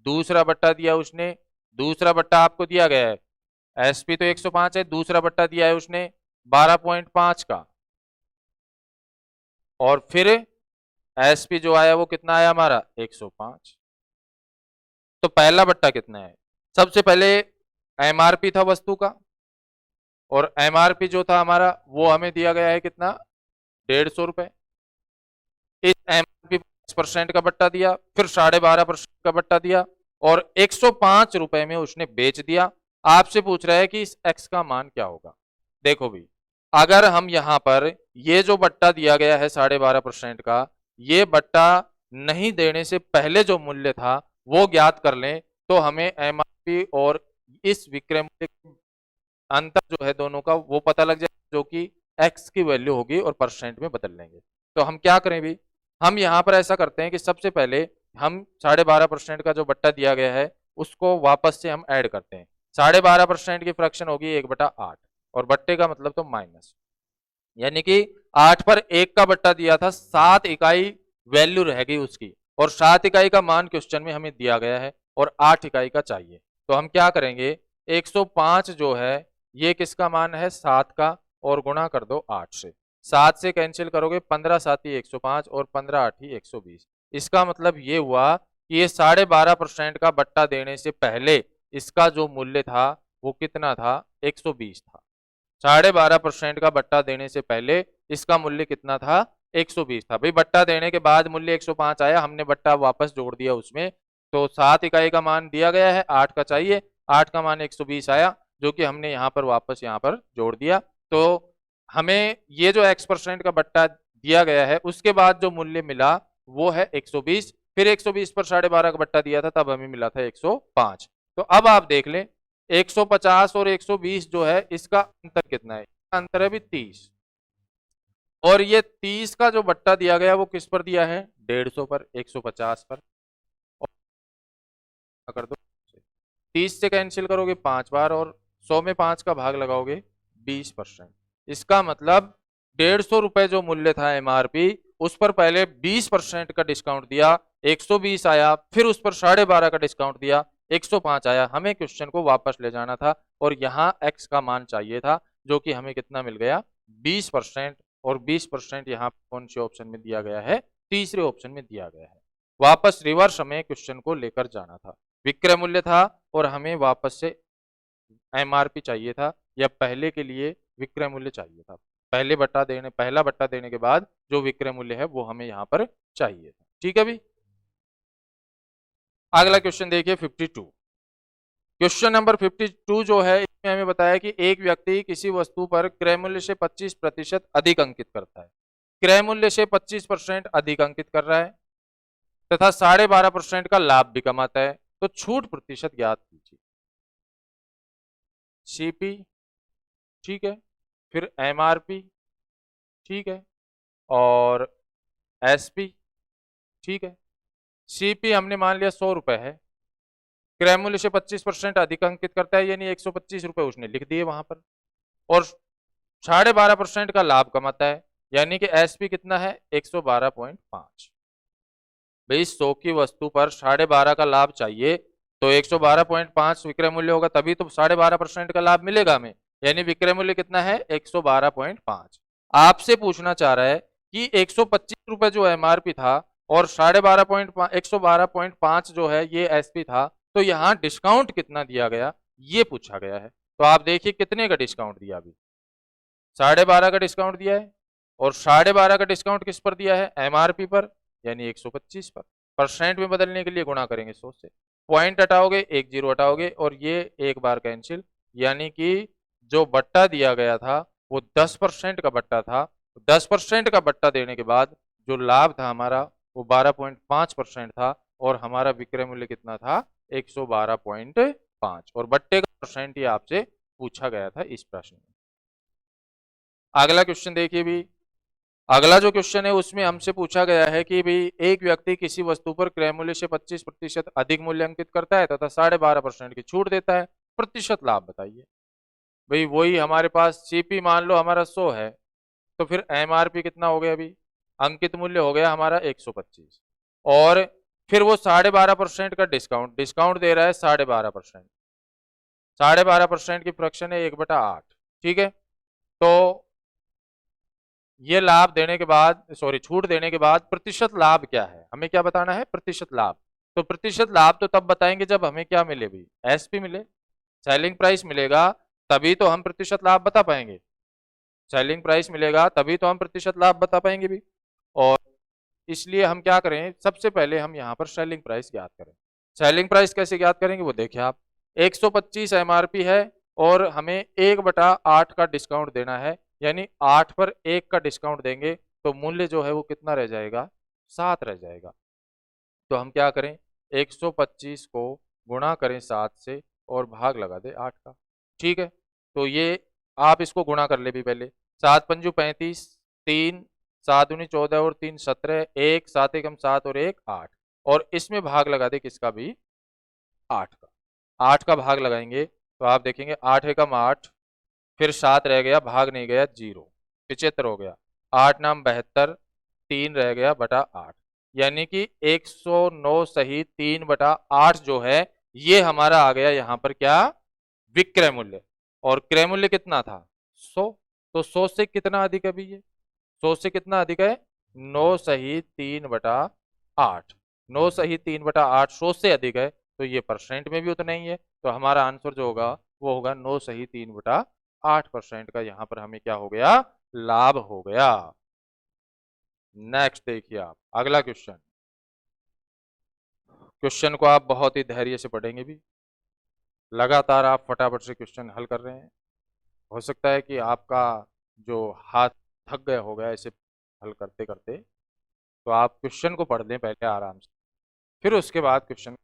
दूसरा बट्टा दिया उसने, दूसरा बट्टा आपको दिया गया है एसपी तो 105 है, दूसरा बट्टा दिया है उसने 12.5 का, और फिर एसपी जो आया वो कितना आया हमारा 105। तो पहला बट्टा कितना है, सबसे पहले एमआरपी था वस्तु का, और एमआरपी जो था हमारा वो हमें दिया गया है कितना, 150 रुपए। इस एमआरपी 5% का बट्टा दिया, फिर 12.5% का बट्टा दिया, और 105 रुपए में उसने बेच दिया। आपसे पूछ रहा है कि इस एक्स का मान क्या होगा। देखो भी, अगर हम यहां पर ये जो बट्टा दिया गया है 12.5% का, ये बट्टा नहीं देने से पहले जो मूल्य था वो ज्ञात कर लें, तो हमें एमआरपी और इस विक्रय मूल्य अंतर जो है दोनों का वो पता लग जाएगा, जो कि एक्स की वैल्यू होगी, और परसेंट में बदल लेंगे। तो हम क्या करें भी, हम यहाँ पर ऐसा करते हैं कि सबसे पहले हम 12.5% का जो बट्टा दिया गया है उसको वापस से हम ऐड करते हैं। 12.5% की फ्रैक्शन होगी 1/8, और बट्टे का मतलब तो माइनस, यानी कि 8 पर 1 का बट्टा दिया था, 7 इकाई वैल्यू रह गई उसकी, और 7 इकाई का मान क्वेश्चन में हमें दिया गया है, और 8 इकाई का चाहिए। तो हम क्या करेंगे, 105 जो है ये किसका मान है, 7 का, और गुणा कर दो 8 से। 7 से कैंसिल करोगे, 15 7 ही 105, और 15 8 ही 120। इसका मतलब ये हुआ कि ये 12.5% का बट्टा देने से पहले इसका जो मूल्य था वो कितना था, 120 था। 12.5% का बट्टा देने से पहले इसका मूल्य कितना था, 120 था। भाई बट्टा देने के बाद मूल्य 105 आया, हमने बट्टा वापस जोड़ दिया उसमें, तो 7 इकाई का मान दिया गया है, 8 का चाहिए, 8 का मान 120 आया, जो कि हमने यहाँ पर वापस यहाँ पर जोड़ दिया। तो हमें ये जो x% का बट्टा दिया गया है उसके बाद जो मूल्य मिला वो है 120, फिर 120 पर 12.5 का बट्टा दिया था, तब हमें मिला था 105। तो अब आप देख लें 150 और 120 जो है इसका अंतर कितना है, अंतर है भी 30, और ये 30 का जो बट्टा दिया गया वो किस पर दिया है, 150 पर, 150 पर, और कर दो 30 से कैंसिल करोगे 5 बार, और 100 में 5 का भाग लगाओगे 20%। इसका मतलब 150 रुपए जो मूल्य था एमआरपी, उस पर पहले 20% का डिस्काउंट दिया, 120 आया, फिर उस पर 12.5 का डिस्काउंट दिया, 105 आया। हमें क्वेश्चन को वापस ले जाना था, और यहाँ एक्स का मान चाहिए था, जो कि हमें कितना मिल गया, 20%, और 20% यहाँ कौन से ऑप्शन में दिया गया है, तीसरे ऑप्शन में दिया गया है। वापस रिवर्स हमें क्वेश्चन को लेकर जाना था, विक्रय मूल्य था और हमें वापस से एमआरपी चाहिए था, या पहले के लिए विक्रय मूल्य चाहिए था। पहला बट्टा देने के बाद जो विक्रय मूल्य है वो हमें यहाँ पर चाहिए था। ठीक है भी, अगला क्वेश्चन देखिए 52। क्वेश्चन नंबर 52 जो है इसमें हमें बताया कि एक व्यक्ति किसी वस्तु पर क्रय मूल्य से 25% अधिक अंकित करता है, क्रय मूल्य से 25% अधिक अंकित कर रहा है तथा 12.5% का लाभ भी कमाता है, तो छूट प्रतिशत ज्ञात कीजिए। सीपी, ठीक है, फिर एमआरपी, ठीक है, और एसपी, ठीक है। सीपी हमने मान लिया 100 रुपए है, क्रय मूल्य से 25% अधिक अंकित करता है, यानी 125 रुपए उसने लिख दिए वहां पर, और 12.5% का लाभ कमाता है, यानी कि एसपी कितना है, 112.5। भाई 100 की वस्तु पर 12.5 का लाभ चाहिए, तो 112.5 विक्रय मूल्य होगा, तभी तो 12.5% का लाभ मिलेगा हमें, यानी विक्रय मूल्य कितना है, 112.5। आपसे पूछना चाह रहा है कि 125 रुपए जो एमआरपी था और 112.5 जो है ये एसपी था, तो यहाँ डिस्काउंट कितना दिया गया ये पूछा गया है। तो आप देखिए कितने का डिस्काउंट दिया, अभी 12.5 का डिस्काउंट दिया है, और 12.5 का डिस्काउंट किस पर दिया है, एमआरपी पर, यानी 125 पर। परसेंट में बदलने के लिए गुणा करेंगे 100 से, पॉइंट हटाओगे, एक जीरो हटाओगे, और ये एक बार कैंसिल, यानी कि जो बट्टा दिया गया था वो 10% का बट्टा था। 10% का बट्टा देने के बाद जो लाभ था हमारा वो 12.5% था, और हमारा विक्रय मूल्य कितना था, 112.5, और बट्टे का परसेंट ही आपसे पूछा गया था इस प्रश्न में। अगला क्वेश्चन देखिए भी, अगला जो क्वेश्चन है उसमें हमसे पूछा गया है कि भाई एक व्यक्ति किसी वस्तु पर क्रय मूल्य से 25% अधिक मूल्य अंकित करता है तथा 12.5% की छूट देता है, प्रतिशत लाभ बताइए। भाई वही हमारे पास सीपी मान लो हमारा 100 है, तो फिर एमआरपी कितना हो गया, अभी अंकित मूल्य हो गया हमारा 125, और फिर वो 12.5% का डिस्काउंट दे रहा है 12.5%, 12.5% की फ्रैक्शन है 1/8, ठीक है। तो ये लाभ देने के बाद, सॉरी छूट देने के बाद प्रतिशत लाभ क्या है, हमें क्या बताना है, प्रतिशत लाभ। तो प्रतिशत लाभ तो तब बताएंगे जब हमें क्या मिले, भी एसपी मिले, सेलिंग प्राइस मिलेगा तभी तो हम प्रतिशत लाभ बता पाएंगे, सेलिंग प्राइस मिलेगा तभी तो हम प्रतिशत लाभ बता पाएंगे भी। और इसलिए हम क्या करें, सबसे पहले हम यहाँ पर सेलिंग प्राइस ज्ञात करें। सेलिंग प्राइस कैसे ज्ञात करेंगे वो देखिए आप, 125 एमआरपी है और हमें 1/8 का डिस्काउंट देना है, यानी 8 पर 1 का डिस्काउंट देंगे तो मूल्य जो है वो कितना रह जाएगा, 7 रह जाएगा। तो हम क्या करें, 125 को गुणा करें 7 से और भाग लगा दे 8 का। ठीक है, तो ये आप इसको गुणा कर ले भी पहले, 7 पंजू 35, 3 7 दूनी 14 और 3 17, 1 7 एकम 7 और 1 8, और इसमें भाग लगा दे किसका भी, 8 का। 8 का भाग लगाएंगे तो आप देखेंगे 8 एकम 8, फिर 7 रह गया, भाग नहीं गया 0, 75 हो गया, 8 नाम 72, 3 रह गया बटा 8, यानी कि 109 सही 3/8 जो है ये हमारा आ गया यहाँ पर क्या, विक्रय मूल्य। और क्रय मूल्य कितना था, 100, तो 100 से कितना अधिक है भी ये, 100 से कितना अधिक है, 9 सही 3/8, 9 सही 3/8 100 से अधिक है, तो ये परसेंट में भी उतना ही है, तो हमारा आंसर जो होगा वो होगा 9 सही 3/8% का, यहाँ पर हमें क्या हो गया, लाभ हो गया। नेक्स्ट देखिए आप अगला क्वेश्चन, क्वेश्चन को आप बहुत ही धैर्य से पढ़ेंगे भी, लगातार आप फटाफट से क्वेश्चन हल कर रहे हैं, हो सकता है कि आपका जो हाथ थक गया होगा ऐसे हल करते करते, तो आप क्वेश्चन को पढ़ लें पहले आराम से, फिर उसके बाद क्वेश्चन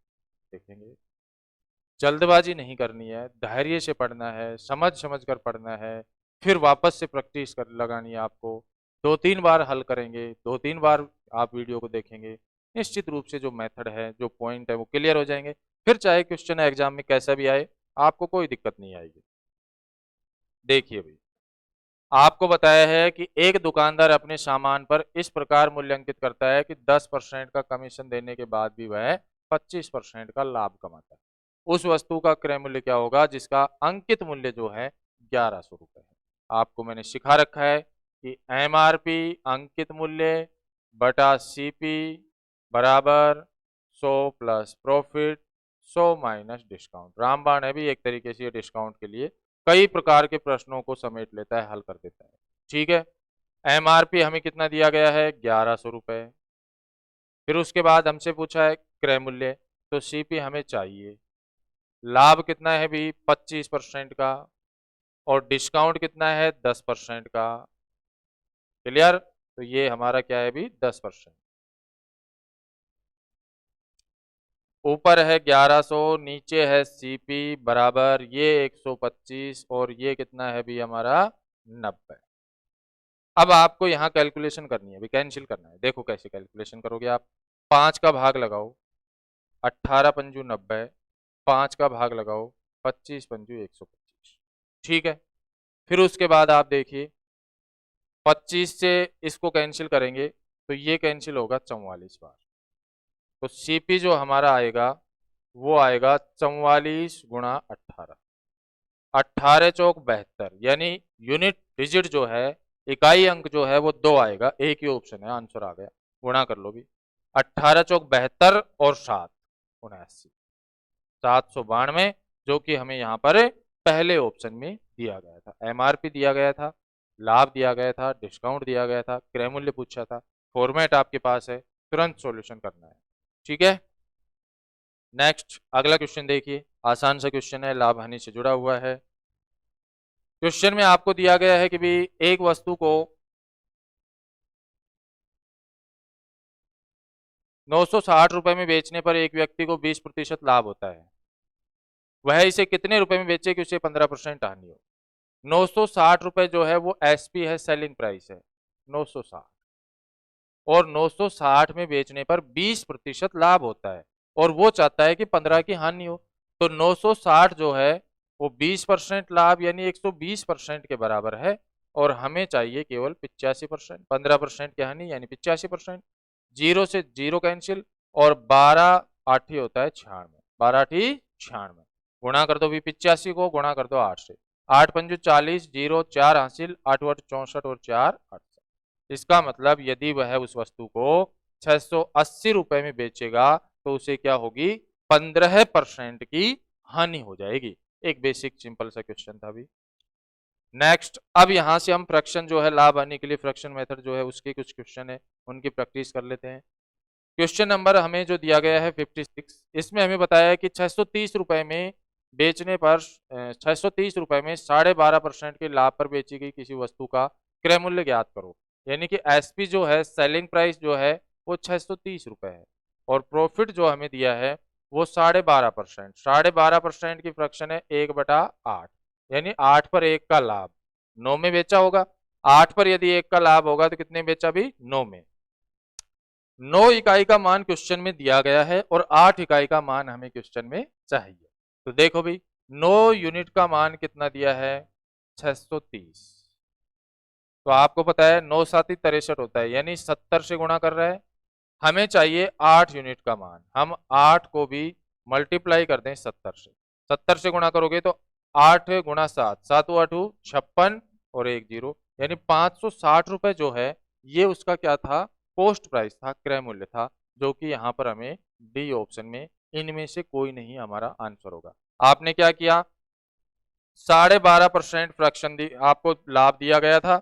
देखेंगे। जल्दबाजी नहीं करनी है, धैर्य से पढ़ना है, समझ समझ कर पढ़ना है, फिर वापस से प्रैक्टिस कर लगानी है आपको, 2-3 बार हल करेंगे, 2-3 बार आप वीडियो को देखेंगे, निश्चित रूप से जो मेथड है, जो पॉइंट है वो क्लियर हो जाएंगे, फिर चाहे क्वेश्चन एग्जाम में कैसा भी आए आपको कोई दिक्कत नहीं आएगी। देखिए भाई, आपको बताया है कि एक दुकानदार अपने सामान पर इस प्रकार मूल्यांकित करता है कि 10% का कमीशन देने के बाद भी वह 25% का लाभ कमाता है। उस वस्तु का क्रय मूल्य क्या होगा जिसका अंकित मूल्य जो है 1100 रुपए है। आपको मैंने सिखा रखा है कि एमआरपी अंकित मूल्य बटा सीपी बराबर 100 प्लस प्रॉफिट 100 माइनस डिस्काउंट। रामबाण है भी एक तरीके से डिस्काउंट के लिए कई प्रकार के प्रश्नों को समेट लेता है, हल कर देता है। ठीक है, एमआरपी हमें कितना दिया गया है, 1100 रुपए। फिर उसके बाद हमसे पूछा है क्रय मूल्य, तो सीपी हमें चाहिए, लाभ कितना है भी 25% का, और डिस्काउंट कितना है 10% का। क्लियर, तो ये हमारा क्या है भी 10%। ऊपर है 1100, नीचे है सीपी बराबर ये 125 और ये कितना है भी हमारा 90। अब आपको यहाँ कैलकुलेशन करनी है, भी कैंसिल करना है। देखो कैसे कैलकुलेशन करोगे आप, 5 का भाग लगाओ, 18 पंजू 90, 5 का भाग लगाओ, 25 पंजू 125। ठीक है, फिर उसके बाद आप देखिए 25 से इसको कैंसिल करेंगे तो ये कैंसिल होगा 44 बार, तो सीपी जो हमारा आएगा वो आएगा 44 गुणा 18, 18 चौक 72, यानी यूनिट डिजिट जो है, इकाई अंक जो है वो 2 आएगा, एक ही ऑप्शन है, आंसर आ गया। गुणा कर लो भी, 18 चौक 72 और 7 79, 792, जो कि हमें यहाँ पर पहले ऑप्शन में दिया गया था। एमआरपी दिया गया था, लाभ दिया गया था, डिस्काउंट दिया गया था, क्रय मूल्य पूछा था, फॉर्मेट आपके पास है, तुरंत सॉल्यूशन करना है। ठीक है, नेक्स्ट अगला क्वेश्चन देखिए, आसान सा क्वेश्चन है, लाभ हानि से जुड़ा हुआ है। क्वेश्चन में आपको दिया गया है कि भी एक वस्तु को 960 रुपए में बेचने पर एक व्यक्ति को 20% लाभ होता है, वह इसे कितने रुपए में बेचे कि उसे 15% हानि हो। 960 रुपए जो है वो एसपी है, सेलिंग प्राइस है 960, और 960 में बेचने पर 20% लाभ होता है, और वो चाहता है कि 15 की हानि हो। तो 960 जो है वो 20% लाभ यानी 120% के बराबर है, और हमें चाहिए केवल 85%, 15% की हानि यानी 85%। 0 से 0 कैंसिल, और 12 8 होता है 96, 12 8 96, गुणा कर दो भी 85 को, गुणा कर दो 8 से, 8 पंजू 40, 0 4 हासिल, 8 8 64 और 4 68। इसका मतलब यदि वह उस वस्तु को 680 रुपए में बेचेगा तो उसे क्या होगी, 15% की हानि हो जाएगी। एक बेसिक सिंपल सा क्वेश्चन था अभी। नेक्स्ट, अब यहाँ से हम फ्रैक्शन जो है लाभ आने के लिए फ्रैक्शन मेथड जो है उसके कुछ क्वेश्चन है उनकी प्रैक्टिस कर लेते हैं। क्वेश्चन नंबर हमें जो दिया गया है 56, इसमें हमें बताया है कि 630 रुपए में बेचने पर 630 रुपए में 12.5% के लाभ पर बेची गई किसी वस्तु का क्रय मूल्य ज्ञात करो। यानी कि एसपी जो है, सेलिंग प्राइस जो है वो 630 रुपए है और प्रॉफिट जो हमें दिया है वो 12.5%। 12.5% की फ्रैक्शन है 1/8, यानी 8 पर 1 का लाभ 9 में बेचा होगा। 8 पर यदि 1 का लाभ होगा तो कितने बेचा भी? 9 में। 9 इकाई का मान क्वेश्चन में दिया गया है और 8 इकाई का मान हमें क्वेश्चन में चाहिए। तो देखो भाई, 9 यूनिट का मान कितना दिया है? 630। तो आपको पता है 9 7 63 होता है, यानी 70 से गुणा कर रहा है। हमें चाहिए 8 यूनिट का मान। हम 8 को भी मल्टीप्लाई कर दें 70 से। 70 से गुणा करोगे तो 8 गुणा 7, 7 8 56 और 1 0, यानी 560 रुपए जो है ये उसका क्या था? पोस्ट प्राइस था, क्रय मूल्य था, जो कि यहाँ पर हमें डी ऑप्शन में इनमें से कोई नहीं हमारा आंसर होगा। आपने क्या किया? 12.5% फ्रैक्शन आपको लाभ दिया गया था।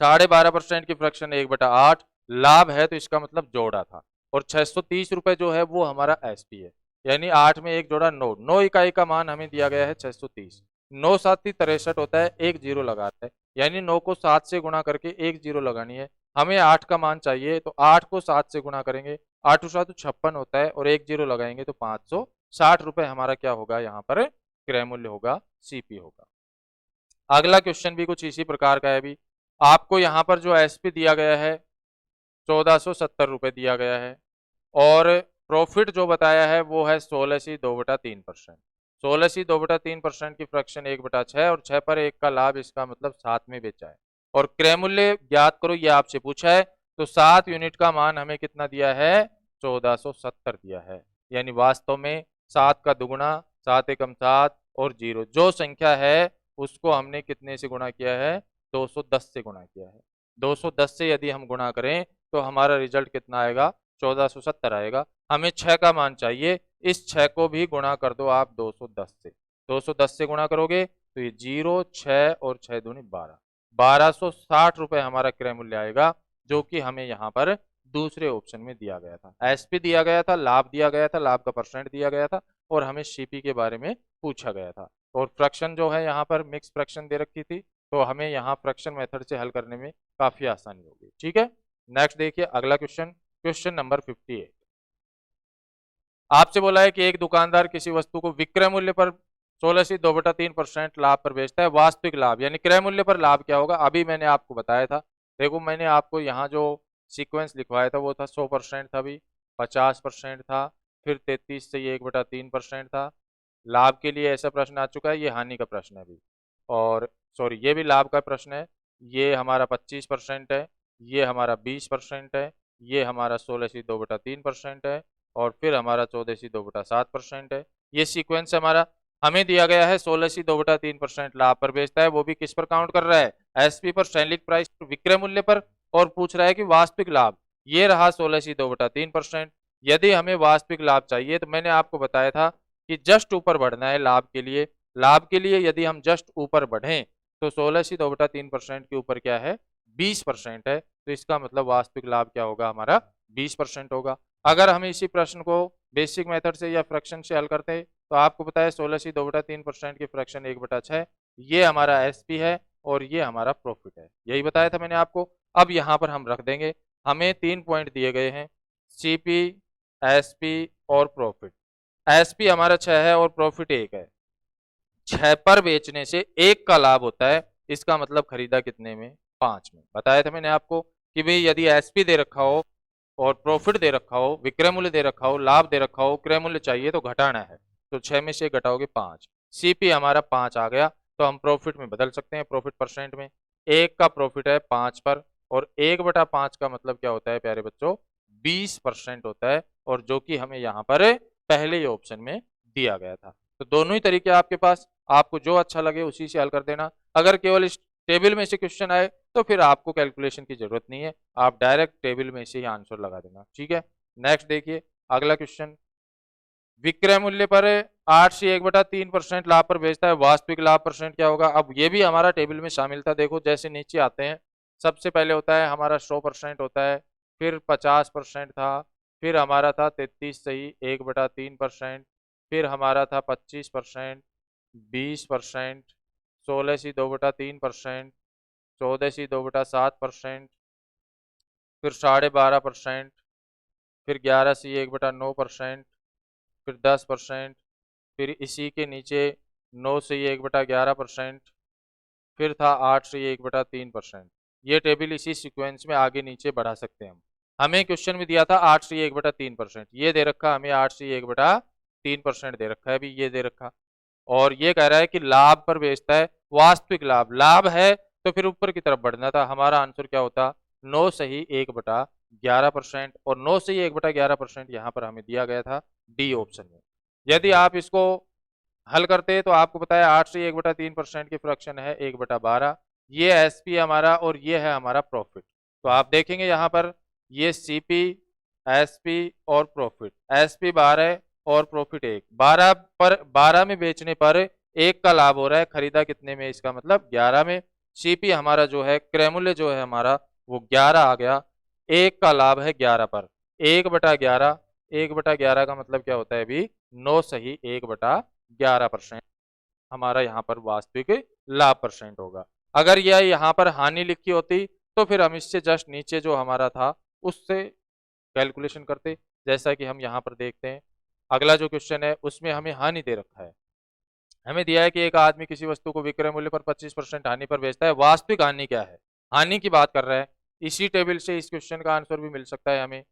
12.5% की फ्रैक्शन 1/8 लाभ है, तो इसका मतलब जोड़ा था। और 630 रुपए जो है वो हमारा एसपी है, यानी 8 में 1 जोड़ा 9। 9 इकाई का मान हमें दिया गया है 630। 9 7 63 होता है, 1 0 लगाता है, यानी 9 को 7 से गुणा करके 1 0 लगानी है। हमें 8 का मान चाहिए, तो 8 को 7 से गुणा करेंगे, 8 7 56 होता है और 1 0 लगाएंगे तो 560 रुपए हमारा क्या होगा? यहाँ पर क्रय मूल्य होगा, सीपी होगा। अगला क्वेश्चन भी कुछ इसी प्रकार का है। भी आपको यहाँ पर जो एसपी दिया गया है 1470 रुपए दिया गया है और प्रॉफिट जो बताया है वो है 16/2/3%। 16/2/3% की फ्रैक्शन 1/6 और 6 पर 1 का लाभ, इसका मतलब 7 में बेचा है। और क्रय मूल्य ज्ञात करो, ये आपसे पूछा है। तो 7 यूनिट का मान हमें कितना दिया है? 1470 दिया है, यानी वास्तव में 7 का दुगुना, 7 एकम 7 और 0, जो संख्या है उसको हमने कितने से गुणा किया है? 210 से गुणा किया है। 210 से यदि हम गुणा करें तो हमारा रिजल्ट कितना आएगा? 1470 आएगा। हमें 6 का मान चाहिए, इस 6 को भी गुणा कर दो आप 210 से। 210 से गुणा करोगे तो ये 0 6 और 6 दूनी 12, 1260 रुपए हमारा क्रय मूल्य आएगा, जो कि हमें यहाँ पर दूसरे ऑप्शन में दिया गया था। एसपी दिया गया था, लाभ दिया गया था, लाभ का परसेंट दिया गया था और हमें सीपी के बारे में पूछा गया था। और फ्रैक्शन जो है यहाँ पर मिक्स फ्रैक्शन दे रखी थी, तो हमें यहाँ फ्रैक्शन मेथड से हल करने में काफी आसानी होगी। ठीक है, नेक्स्ट देखिए अगला क्वेश्चन, क्वेश्चन नंबर 58। आपसे बोला है कि एक दुकानदार किसी वस्तु को विक्रय मूल्य पर 16/2/3% लाभ पर बेचता है। वास्तविक लाभ यानी क्रय मूल्य पर लाभ क्या होगा? अभी मैंने आपको बताया था। देखो, मैंने आपको यहाँ जो सीक्वेंस लिखवाया था वो था 100% था, भी 50% था, फिर 33 से ये 1/3% था। लाभ के लिए ऐसा प्रश्न आ चुका है, ये हानि का प्रश्न है अभी। और सॉरी, ये भी लाभ का प्रश्न है। ये हमारा 25% है, ये हमारा 20% है, ये हमारा 16/2/3% है और फिर हमारा 14/2/7% है। ये सीक्वेंस हमारा हमें दिया गया है 16/2/3% लाभ पर बेचता है, वो भी किस पर काउंट कर रहा है? एसपी पर, सेलिंग प्राइस पर, विक्रय मूल्य पर। और पूछ रहा है कि वास्तविक लाभ, ये रहा 16/2/3%। यदि हमें वास्तविक लाभ चाहिए तो मैंने आपको बताया था कि जस्ट ऊपर बढ़ना है लाभ के लिए। लाभ के लिए यदि हम जस्ट ऊपर बढ़ें तो 16/2/3% के ऊपर क्या है? 20% है, तो इसका मतलब वास्तविक लाभ क्या होगा? हमारा 20% होगा। अगर हम इसी प्रश्न को बेसिक मेथड से या फ्रैक्शन से हल करते हैं तो आपको पता है 16/2/3% की फ्रैक्शन 1/6, ये हमारा एसपी है और ये हमारा प्रॉफिट है। यही बताया था मैंने आपको। अब यहाँ पर हम रख देंगे, हमें 3 पॉइंट दिए गए हैं, सीपी, एसपी और प्रॉफिट। एसपी हमारा 6 है और प्रॉफिट 1 है। 6 पर बेचने से 1 का लाभ होता है, इसका मतलब खरीदा कितने में? 5 में। बताया था मैंने आपको कि भाई यदि एसपी दे रखा हो और प्रॉफिट दे रखा हो, विक्रय मूल्य दे रखा हो, लाभ दे रखा हो, क्रय मूल्य चाहिए तो घटाना है, तो 6 में से घटाओगे 5। सीपी हमारा 5 आ गया, तो हम प्रॉफिट में बदल सकते हैं, प्रॉफिट परसेंट में। 1 का प्रॉफिट है 5 पर और 1/5 का मतलब क्या होता है प्यारे बच्चों? 20% होता है, और जो कि हमें यहाँ पर पहले ही ऑप्शन में दिया गया था। तो दोनों ही तरीके आपके पास, आपको जो अच्छा लगे उसी से हल कर देना। अगर केवल इस टेबल में से क्वेश्चन आए तो फिर आपको कैलकुलेशन की जरूरत नहीं है, आप डायरेक्ट टेबल में से ही आंसर लगा देना। ठीक है, नेक्स्ट देखिए अगला क्वेश्चन, विक्रय मूल्य पर 8/1/3% लाभ पर बेचता है, वास्तविक लाभ परसेंट क्या होगा। अब ये भी हमारा टेबल में शामिल था। देखो जैसे नीचे आते हैं, सबसे पहले होता है हमारा 100% होता है, फिर 50% था, फिर हमारा था 33/1/3%, फिर हमारा था 25%, 20%, 16/2/3%, 14/2/7%, फिर 12.5%, फिर 11/1/9%, फिर 10%, फिर इसी के नीचे 9/1/11%, फिर था 8/1/3%। ये टेबल इसी सीक्वेंस में आगे नीचे बढ़ा सकते हैं हम। हमें क्वेश्चन में दिया था 8/1/3%, ये दे रखा हमें 8/1/3% दे रखा है, अभी ये दे रखा। और ये कह रहा है कि लाभ पर बेचता है, वास्तविक लाभ, लाभ है तो फिर ऊपर की तरफ बढ़ना था। हमारा आंसर क्या होता, 9/1/11%, और 9/1/11% यहाँ पर हमें दिया गया था डी ऑप्शन में। यदि आप इसको हल करते तो आपको पता है 8/1/3% की फ्रैक्शन है 1/12। ये एसपी हमारा और ये है हमारा प्रॉफिट। तो आप देखेंगे यहाँ पर ये सीपी, एसपी और प्रॉफिट, एसपी 12 और प्रॉफिट 1। 12 पर 12 में बेचने पर 1 का लाभ हो रहा है, खरीदा कितने में, इसका मतलब 11 में। सीपी हमारा जो है, क्रय मूल्य जो है हमारा वो 11 आ गया, 1 का लाभ है 11 पर, 1/11, 1/11 का मतलब क्या होता है अभी 9/1/11% हमारा यहाँ पर वास्तविक लाभ परसेंट होगा। अगर यह यहाँ पर हानि लिखी होती तो फिर हम इससे जस्ट नीचे जो हमारा था उससे कैलकुलेशन करते, जैसा कि हम यहाँ पर देखते हैं। अगला जो क्वेश्चन है उसमें हमें हानि दे रखा है। हमें दिया है कि एक आदमी किसी वस्तु को विक्रय मूल्य पर 25% हानि पर बेचता है, वास्तविक हानि क्या है, हानि की बात कर रहा है। इसी टेबल से इस क्वेश्चन का आंसर भी मिल सकता है हमें।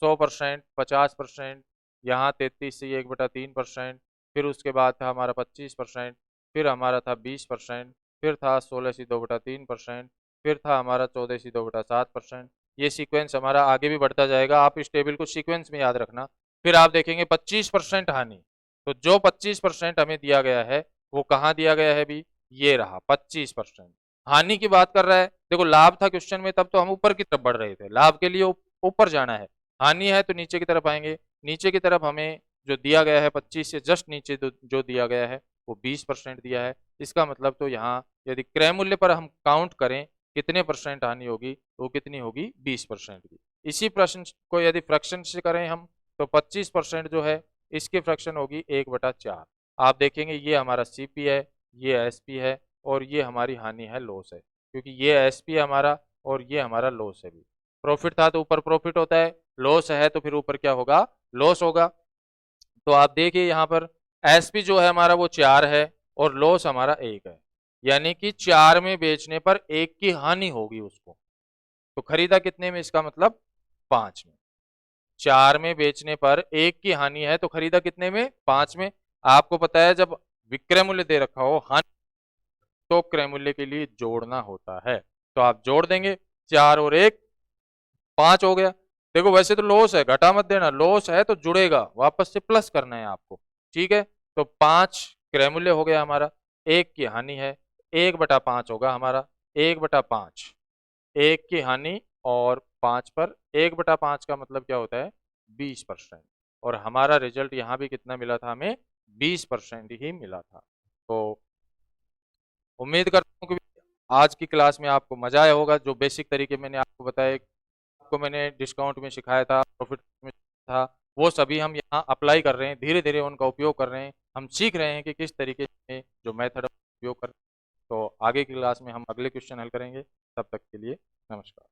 100%, 50%, यहाँ 33/1/3%, फिर उसके बाद था हमारा 25%, फिर हमारा था 20%, फिर था 16/2/3%, फिर था हमारा 14/2/7%। ये सीक्वेंस हमारा आगे भी बढ़ता जाएगा, आप इस टेबल को सीक्वेंस में याद रखना। फिर आप देखेंगे 25% हानि, तो जो 25% हमें दिया गया है वो कहाँ दिया गया है भी, ये रहा 25%। हानि की बात कर रहा है, देखो लाभ था क्वेश्चन में तब तो हम ऊपर की तरफ बढ़ रहे थे, लाभ के लिए ऊपर जाना है। हानि है तो नीचे की तरफ आएंगे, नीचे की तरफ हमें जो दिया गया है 25 से जस्ट नीचे जो दिया गया है वो 20% दिया है। इसका मतलब तो यहाँ यदि क्रय मूल्य पर हम काउंट करें कितने परसेंट हानि होगी, तो वो कितनी होगी 20% की। इसी प्रश्न को यदि फ्रैक्शन से करें हम, तो 25% जो है इसकी फ्रैक्शन होगी 1/4। आप देखेंगे ये हमारा सीपी है, ये एसपी है, और ये हमारी हानि है, लॉस है, क्योंकि ये एसपी है हमारा और ये हमारा लॉस है भी। प्रॉफिट था तो ऊपर प्रॉफिट होता है, लॉस है तो फिर ऊपर क्या होगा, लॉस होगा। तो आप देखिए यहाँ पर एसपी जो है हमारा वो 4 है और लॉस हमारा 1 है, यानी कि 4 में बेचने पर 1 की हानि होगी उसको। तो खरीदा कितने में, इसका मतलब 5 में। 4 में बेचने पर 1 की हानि है तो खरीदा कितने में, 5 में। आपको पता है जब विक्रय मूल्य दे रखा हो, हानि तो क्रय मूल्य के लिए जोड़ना होता है। तो आप जोड़ देंगे, 4 और 1 5 हो गया। देखो वैसे तो लॉस है, घटा मत देना, लॉस है तो जुड़ेगा, वापस से प्लस करना है आपको, ठीक है। तो 5 क्रय मूल्य हो गया हमारा, 1 की हानि है, 1/5 होगा हमारा, 1/5, 1 की हानि और 5 पर 1/5 का मतलब क्या होता है 20%। और हमारा रिजल्ट यहाँ भी कितना मिला था हमें, 20% ही मिला था। तो उम्मीद करता हूँ कि आज की क्लास में आपको मजा आया होगा। जो बेसिक तरीके मैंने आपको बताए, आपको मैंने डिस्काउंट में सिखाया था, प्रॉफिट में था, वो सभी हम यहाँ अप्लाई कर रहे हैं, धीरे धीरे उनका उपयोग कर रहे हैं। हम सीख रहे हैं कि किस तरीके से जो मेथड उपयोग कर। तो आगे की क्लास में हम अगले क्वेश्चन हल करेंगे। तब तक के लिए नमस्कार।